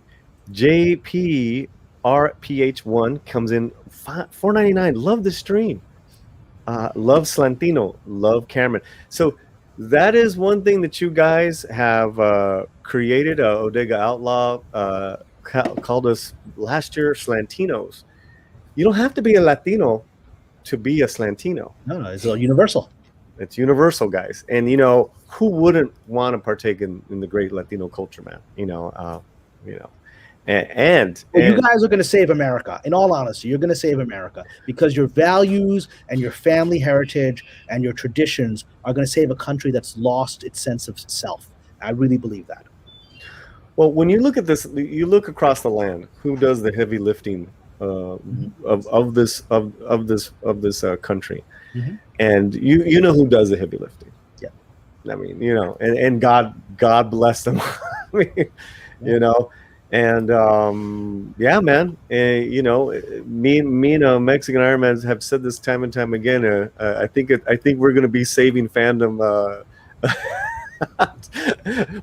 JPRPH1 comes in $4.99. Love the stream. Love Slantino. Love Cameron. So that is one thing that you guys have created. Odega Outlaw called us last year Slantinos. You don't have to be a Latino to be a Slantino. No, it's universal. It's universal, guys. And who wouldn't want to partake in the great Latino culture, man? And you guys are going to save America. In all honesty, you're going to save America because your values and your family heritage and your traditions are going to save a country that's lost its sense of self. I really believe that. Well, when you look at this, you look across the land. Who does the heavy lifting of this country? Mm-hmm. And you know who does the heavy lifting. Yeah. I mean, and God bless them. And yeah, man, me and Mexican Ironman have said this time and time again. I think we're going to be saving fandom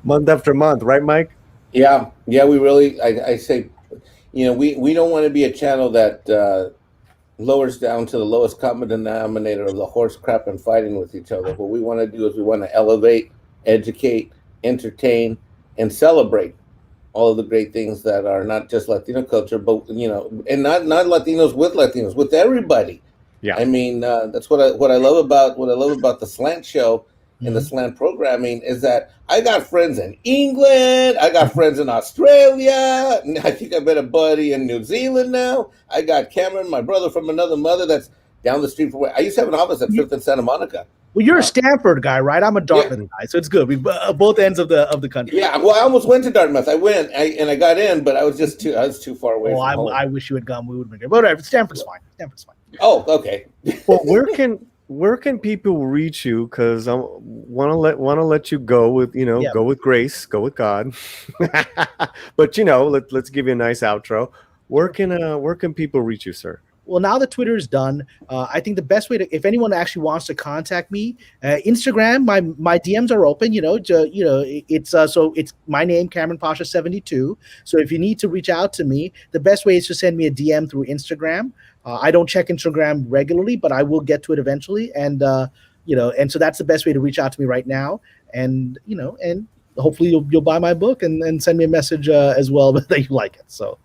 month after month, right, Mike? Yeah, we really. I say, we don't want to be a channel that lowers down to the lowest common denominator of the horse crap and fighting with each other. What we want to do is we want to elevate, educate, entertain, and celebrate all of the great things that are not just Latino culture, but and not Latinos, with everybody. Yeah, I mean that's what I love about the Slant show and the Slant programming is that I got friends in England, I got friends in Australia, I think I met a buddy in New Zealand now. I got Cameron, my brother from another mother, that's down the street from where I used to have an office at 5th and Santa Monica. Well, you're a Stanford guy, right? I'm a Dartmouth guy, so it's good. We both ends of the country. Yeah, well, I almost went to Dartmouth. I went and I got in, but I was too far away. From home. I wish you had gone. We would have been there. But whatever, Stanford's fine. Oh, okay. Well, where can people reach you? Because I want to let you go with go with grace, go with God. But let's give you a nice outro. Where can people reach you, sir? Well, now that Twitter is done, I think the best way if anyone actually wants to contact me, Instagram, my DMs are open. It's my name, Kamran Pasha 72. So if you need to reach out to me, the best way is to send me a DM through Instagram. I don't check Instagram regularly, but I will get to it eventually. And and so that's the best way to reach out to me right now. And and hopefully you'll buy my book and send me a message as well that you like it. So.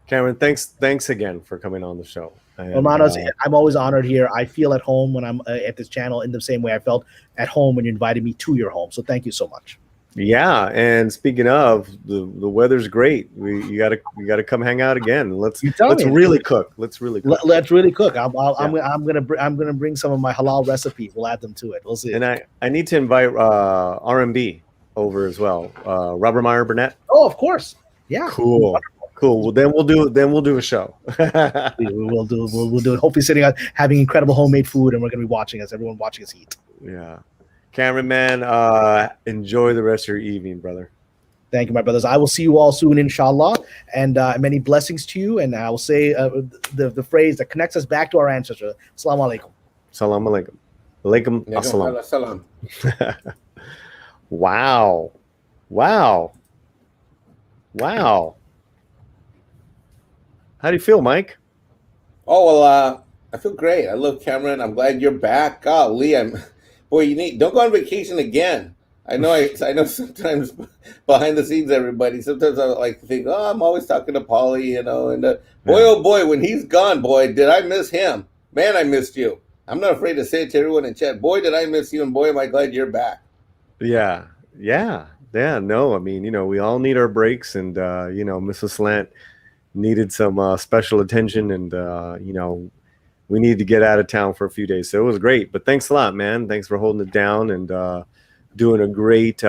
Cameron, thanks again for coming on the show. Hermanos, I'm always honored here. I feel at home when I'm at this channel in the same way I felt at home when you invited me to your home. So thank you so much. Yeah, and speaking of, the weather's great. You gotta come hang out again. Let's really cook. Let's really cook. Let's really cook. I'm gonna bring some of my halal recipes. We'll add them to it. We'll see. And I need to invite R&B over as well. Robert Meyer Burnett. Oh, of course. Yeah. Cool. Well, then we'll do a show. We'll do it. Hopefully, sitting out having incredible homemade food, and we're gonna be watching everyone watching us eat. Yeah. Cameron, man, enjoy the rest of your evening, brother. Thank you, my brothers. I will see you all soon, inshallah, and many blessings to you. And I will say the phrase that connects us back to our ancestors. Assalamu alaikum. Salam alaikum. Alaikum assalam. Wow. How do you feel, Mike? Oh, well, I feel great. I love Cameron. I'm glad you're back. Golly, don't go on vacation again. I know sometimes behind the scenes, sometimes I like to think, I'm always talking to Paulie, and oh boy, when he's gone, boy, did I miss him. Man, I missed you. I'm not afraid to say it to everyone in chat. Boy, did I miss you, and boy, am I glad you're back. Yeah. No, I mean, we all need our breaks, and Mrs. Slant needed some special attention, and we need to get out of town for a few days. So it was great. But thanks a lot, man. Thanks for holding it down and doing a great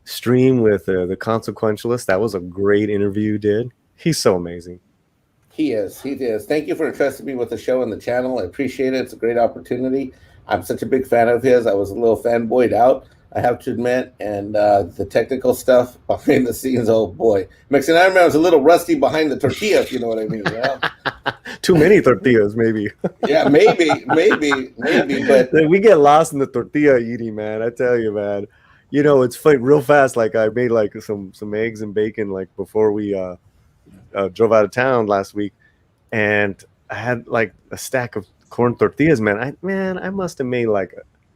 stream with the Consequentialist. That was a great interview you did. He's so amazing. He is. Thank you for entrusting me with the show and the channel. I appreciate it. It's a great opportunity. I'm such a big fan of his. I was a little fanboyed out, I have to admit, and the technical stuff behind the scenes, oh boy. Mexican Ironman was a little rusty behind the tortilla, if you know what I mean. Too many tortillas, maybe. Yeah, maybe, but we get lost in the tortilla eating, man. I tell you, man. It's funny, real fast. Like I made like some eggs and bacon like before we drove out of town last week, and I had like a stack of corn tortillas, man. I must have made like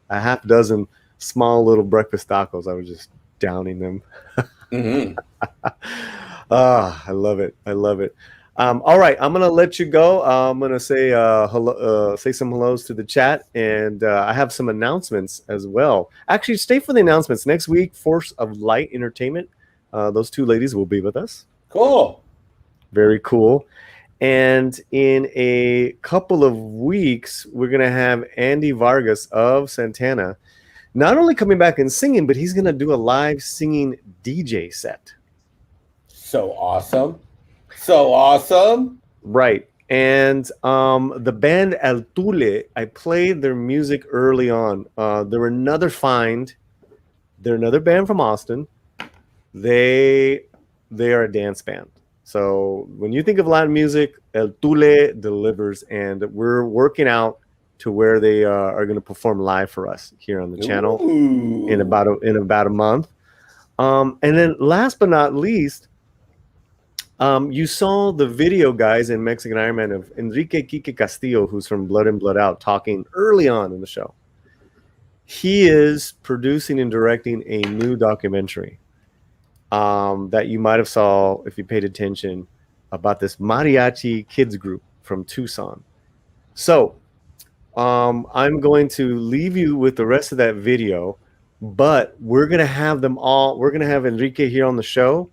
a half dozen small little breakfast tacos. I was just downing them. Mm-hmm. I love it. All right, I'm gonna let you go. I'm gonna say hello, say some hellos to the chat, and I have some announcements as well. Actually, stay for the announcements next week. Force of Light Entertainment. Those two ladies will be with us. Cool. Very cool. And in a couple of weeks, we're gonna have Andy Vargas of Santana, not only coming back and singing, but he's gonna do a live singing DJ set. So awesome. Right. And the band El Tule, I played their music early on. They're another find. They're another band from Austin. They are a dance band. So when you think of Latin music, El Tule delivers, and we're working out to where they are going to perform live for us here on the channel in about a month. And then last but not least, you saw the video, guys, in Mexican Ironman of Enrique Quique Castillo, who's from Blood In, Blood Out, talking early on in the show. He is producing and directing a new documentary that you might have saw if you paid attention about this mariachi kids group from Tucson. So I'm going to leave you with the rest of that video, but we're going to have them all. We're going to have Enrique here on the show.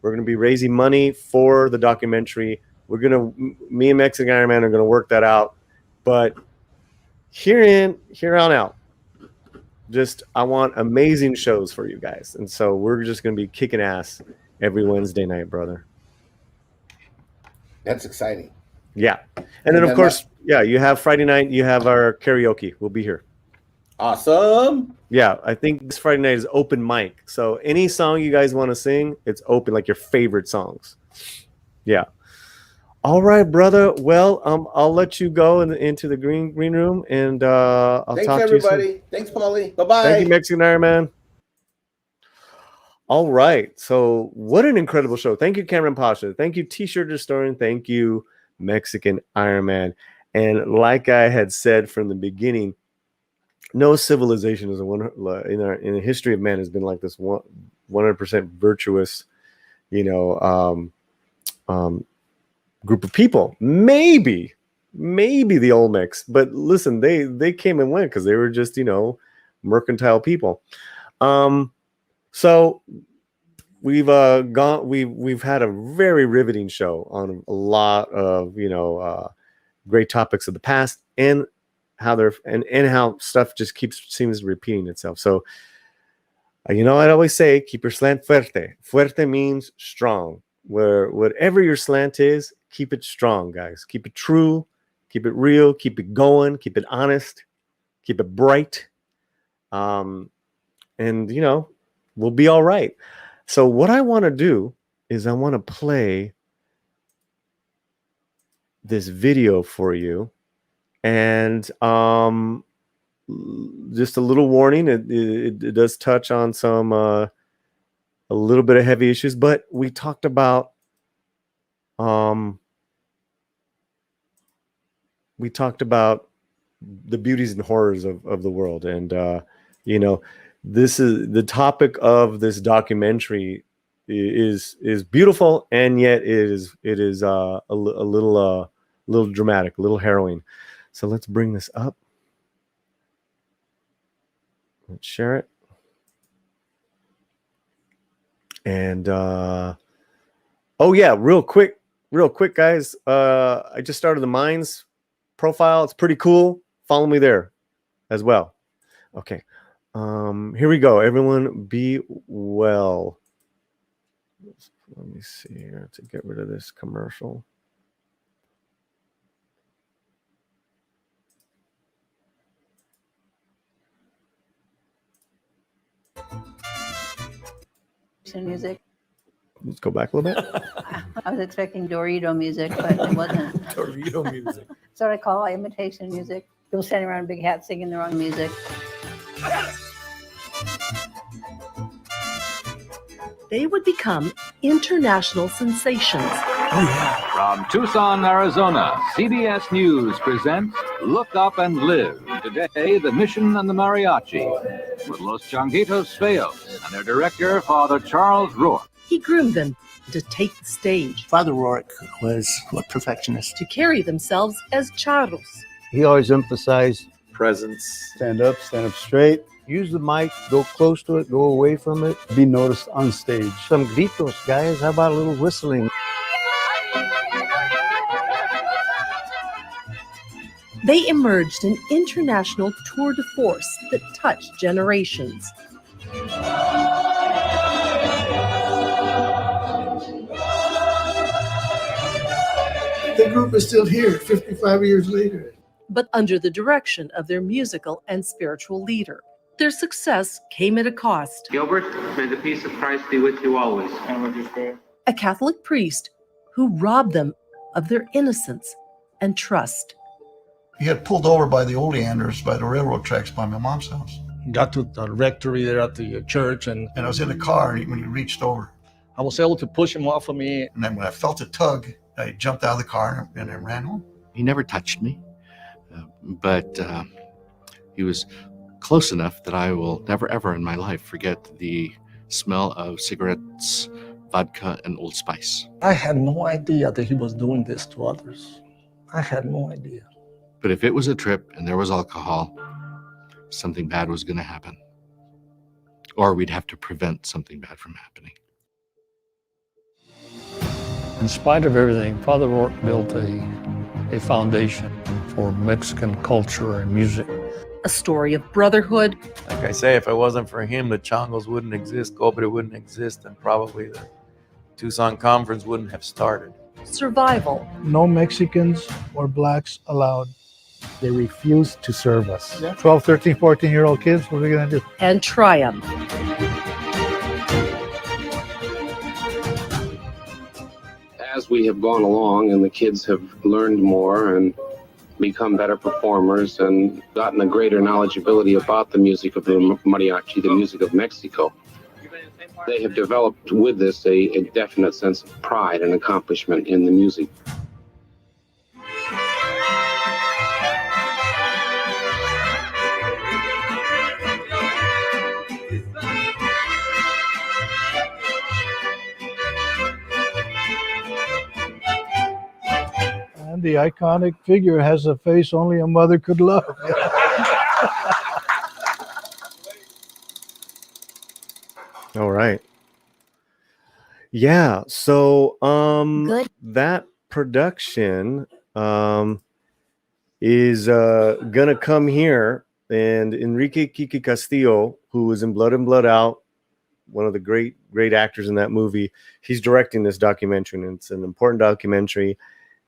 We're going to be raising money for the documentary. Me and Mexican Ironman are going to work that out. But here on out, I want amazing shows for you guys. And so we're just going to be kicking ass every Wednesday night, brother. That's exciting. Yeah. And then, of course, you have Friday night, you have our karaoke. We'll be here. Awesome. Yeah, I think this Friday night is open mic. So any song you guys want to sing, it's open, like your favorite songs. Yeah. All right, brother. Well, I'll let you go into the green room, and I'll Thanks, talk everybody. to you soon. Thanks, Paulie. Bye-bye. Thank you, Mexican Ironman. All right. So what an incredible show. Thank you, Kamran Pasha. Thank you, T-shirt historian. Thank you, Mexican Ironman. And like I had said from the beginning, no civilization is in the history of man has been like this 100% virtuous, group of people. Maybe the Olmecs, but listen, they came and went because they were just mercantile people. So we've had a very riveting show on a lot of great topics of the past and how they're and how stuff just seems repeating itself. So I'd always say, keep your slant fuerte. Fuerte means strong. Whatever your slant is, keep it strong, guys. Keep it true, keep it real, keep it going, keep it honest, keep it bright. And we'll be all right. So what I want to do is I want to play this video for you. And just a little warning, it does touch on some a little bit of heavy issues, but we talked about the beauties and horrors of the world. And this is the topic of this documentary is beautiful, and yet it is a little dramatic, a little harrowing. So let's bring this up. Let's share it. And oh yeah, real quick, guys. I just started the Mayans profile. It's pretty cool. Follow me there as well. Okay. Here we go. Everyone be well. Let me see here to get rid of this commercial. Music. Let's go back a little bit. I was expecting Dorito music, but it wasn't. Dorito music. That's what I call imitation music. People standing around in big hats singing their own music. They would become international sensations. From Tucson, Arizona, CBS News presents Look Up and Live. Today, the Mission and the Mariachi, with Los Changuitos Feos and their director, Father Charles Rourke. He groomed them to take the stage, Father Rourke was a perfectionist. to carry themselves as charros. He always emphasized presence. stand up straight. Use the mic, go close to it, go away from it. Be noticed on stage. Some gritos, guys. How about a little whistling? They emerged an international tour de force that touched generations. The group is still here 55 years later. But under the direction of their musical and spiritual leader. Their success came at a cost. Gilbert, may the peace of Christ be with you always. And with your spirit. A Catholic priest who robbed them of their innocence and trust. He got pulled over by the oleanders by the railroad tracks by my mom's house. Got to the rectory there at the church, and I was in the car when he reached over. I was able to push him off of me. And then when I felt a tug, I jumped out of the car and I ran home. He never touched me, but he was close enough that I will never, ever in my life forget the smell of cigarettes, vodka, and Old Spice. I had no idea that he was doing this to others. I had no idea. But if it was a trip and there was alcohol, something bad was going to happen. Or we'd have to prevent something bad from happening. In spite of everything, Father Rourke built a foundation for Mexican culture and music. A story of brotherhood. Like I say, if it wasn't for him, the Changos wouldn't exist, Cobre wouldn't exist, and probably the Tucson Conference wouldn't have started. Survival. No Mexicans or blacks allowed. They refused to serve us. 12, 13, 14-year-old kids, what are we going to do? And triumph. As we have gone along and the kids have learned more and become better performers and gotten a greater knowledgeability about the music of the mariachi, the music of Mexico, they have developed with this a definite sense of pride and accomplishment in the music. And the iconic figure has a face only a mother could love. All right. Yeah. So Good. that production is gonna come here, and Enrique Kiki Castillo, who was in Blood and Blood Out, one of the great actors in that movie, he's directing this documentary, and it's an important documentary,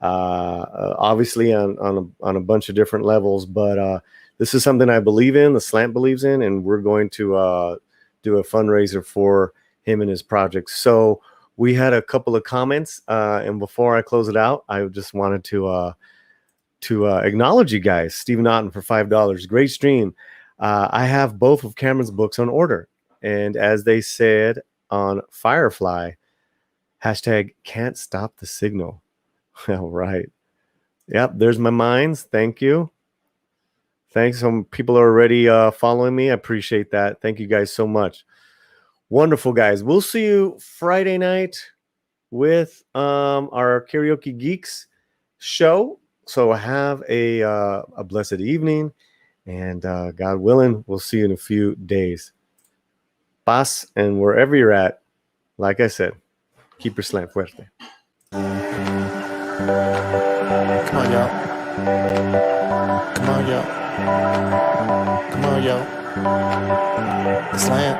obviously on a bunch of different levels, but this is something I believe in, the Slant believes in, and we're going to do a fundraiser for him and his project. So we had a couple of comments, and before I close it out, I just wanted to acknowledge you guys. Stephen Otten for $5. Great stream. I have both of Cameron's books on order. And as they said on Firefly, hashtag can't stop the signal. All right. Yep, there's my minds. Thank you. Thanks. Some people are already following me. I appreciate that. Thank you guys so much. Wonderful, guys. We'll see you Friday night with our Karaoke Geeks show. So have a blessed evening, and God willing, we'll see you in a few days. Paz, and wherever you're at, like I said, keep your slant fuerte. Come on, y'all. Come on, y'all. Come on, y'all. The slant.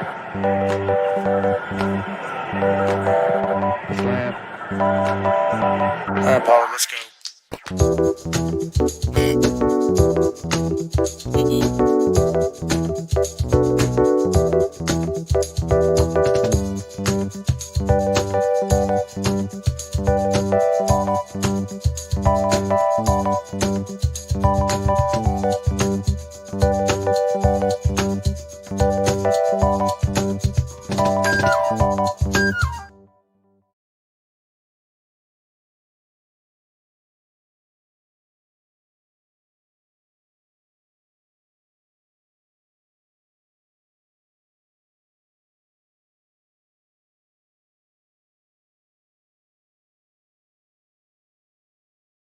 The slant. All right, Paulie, let's go.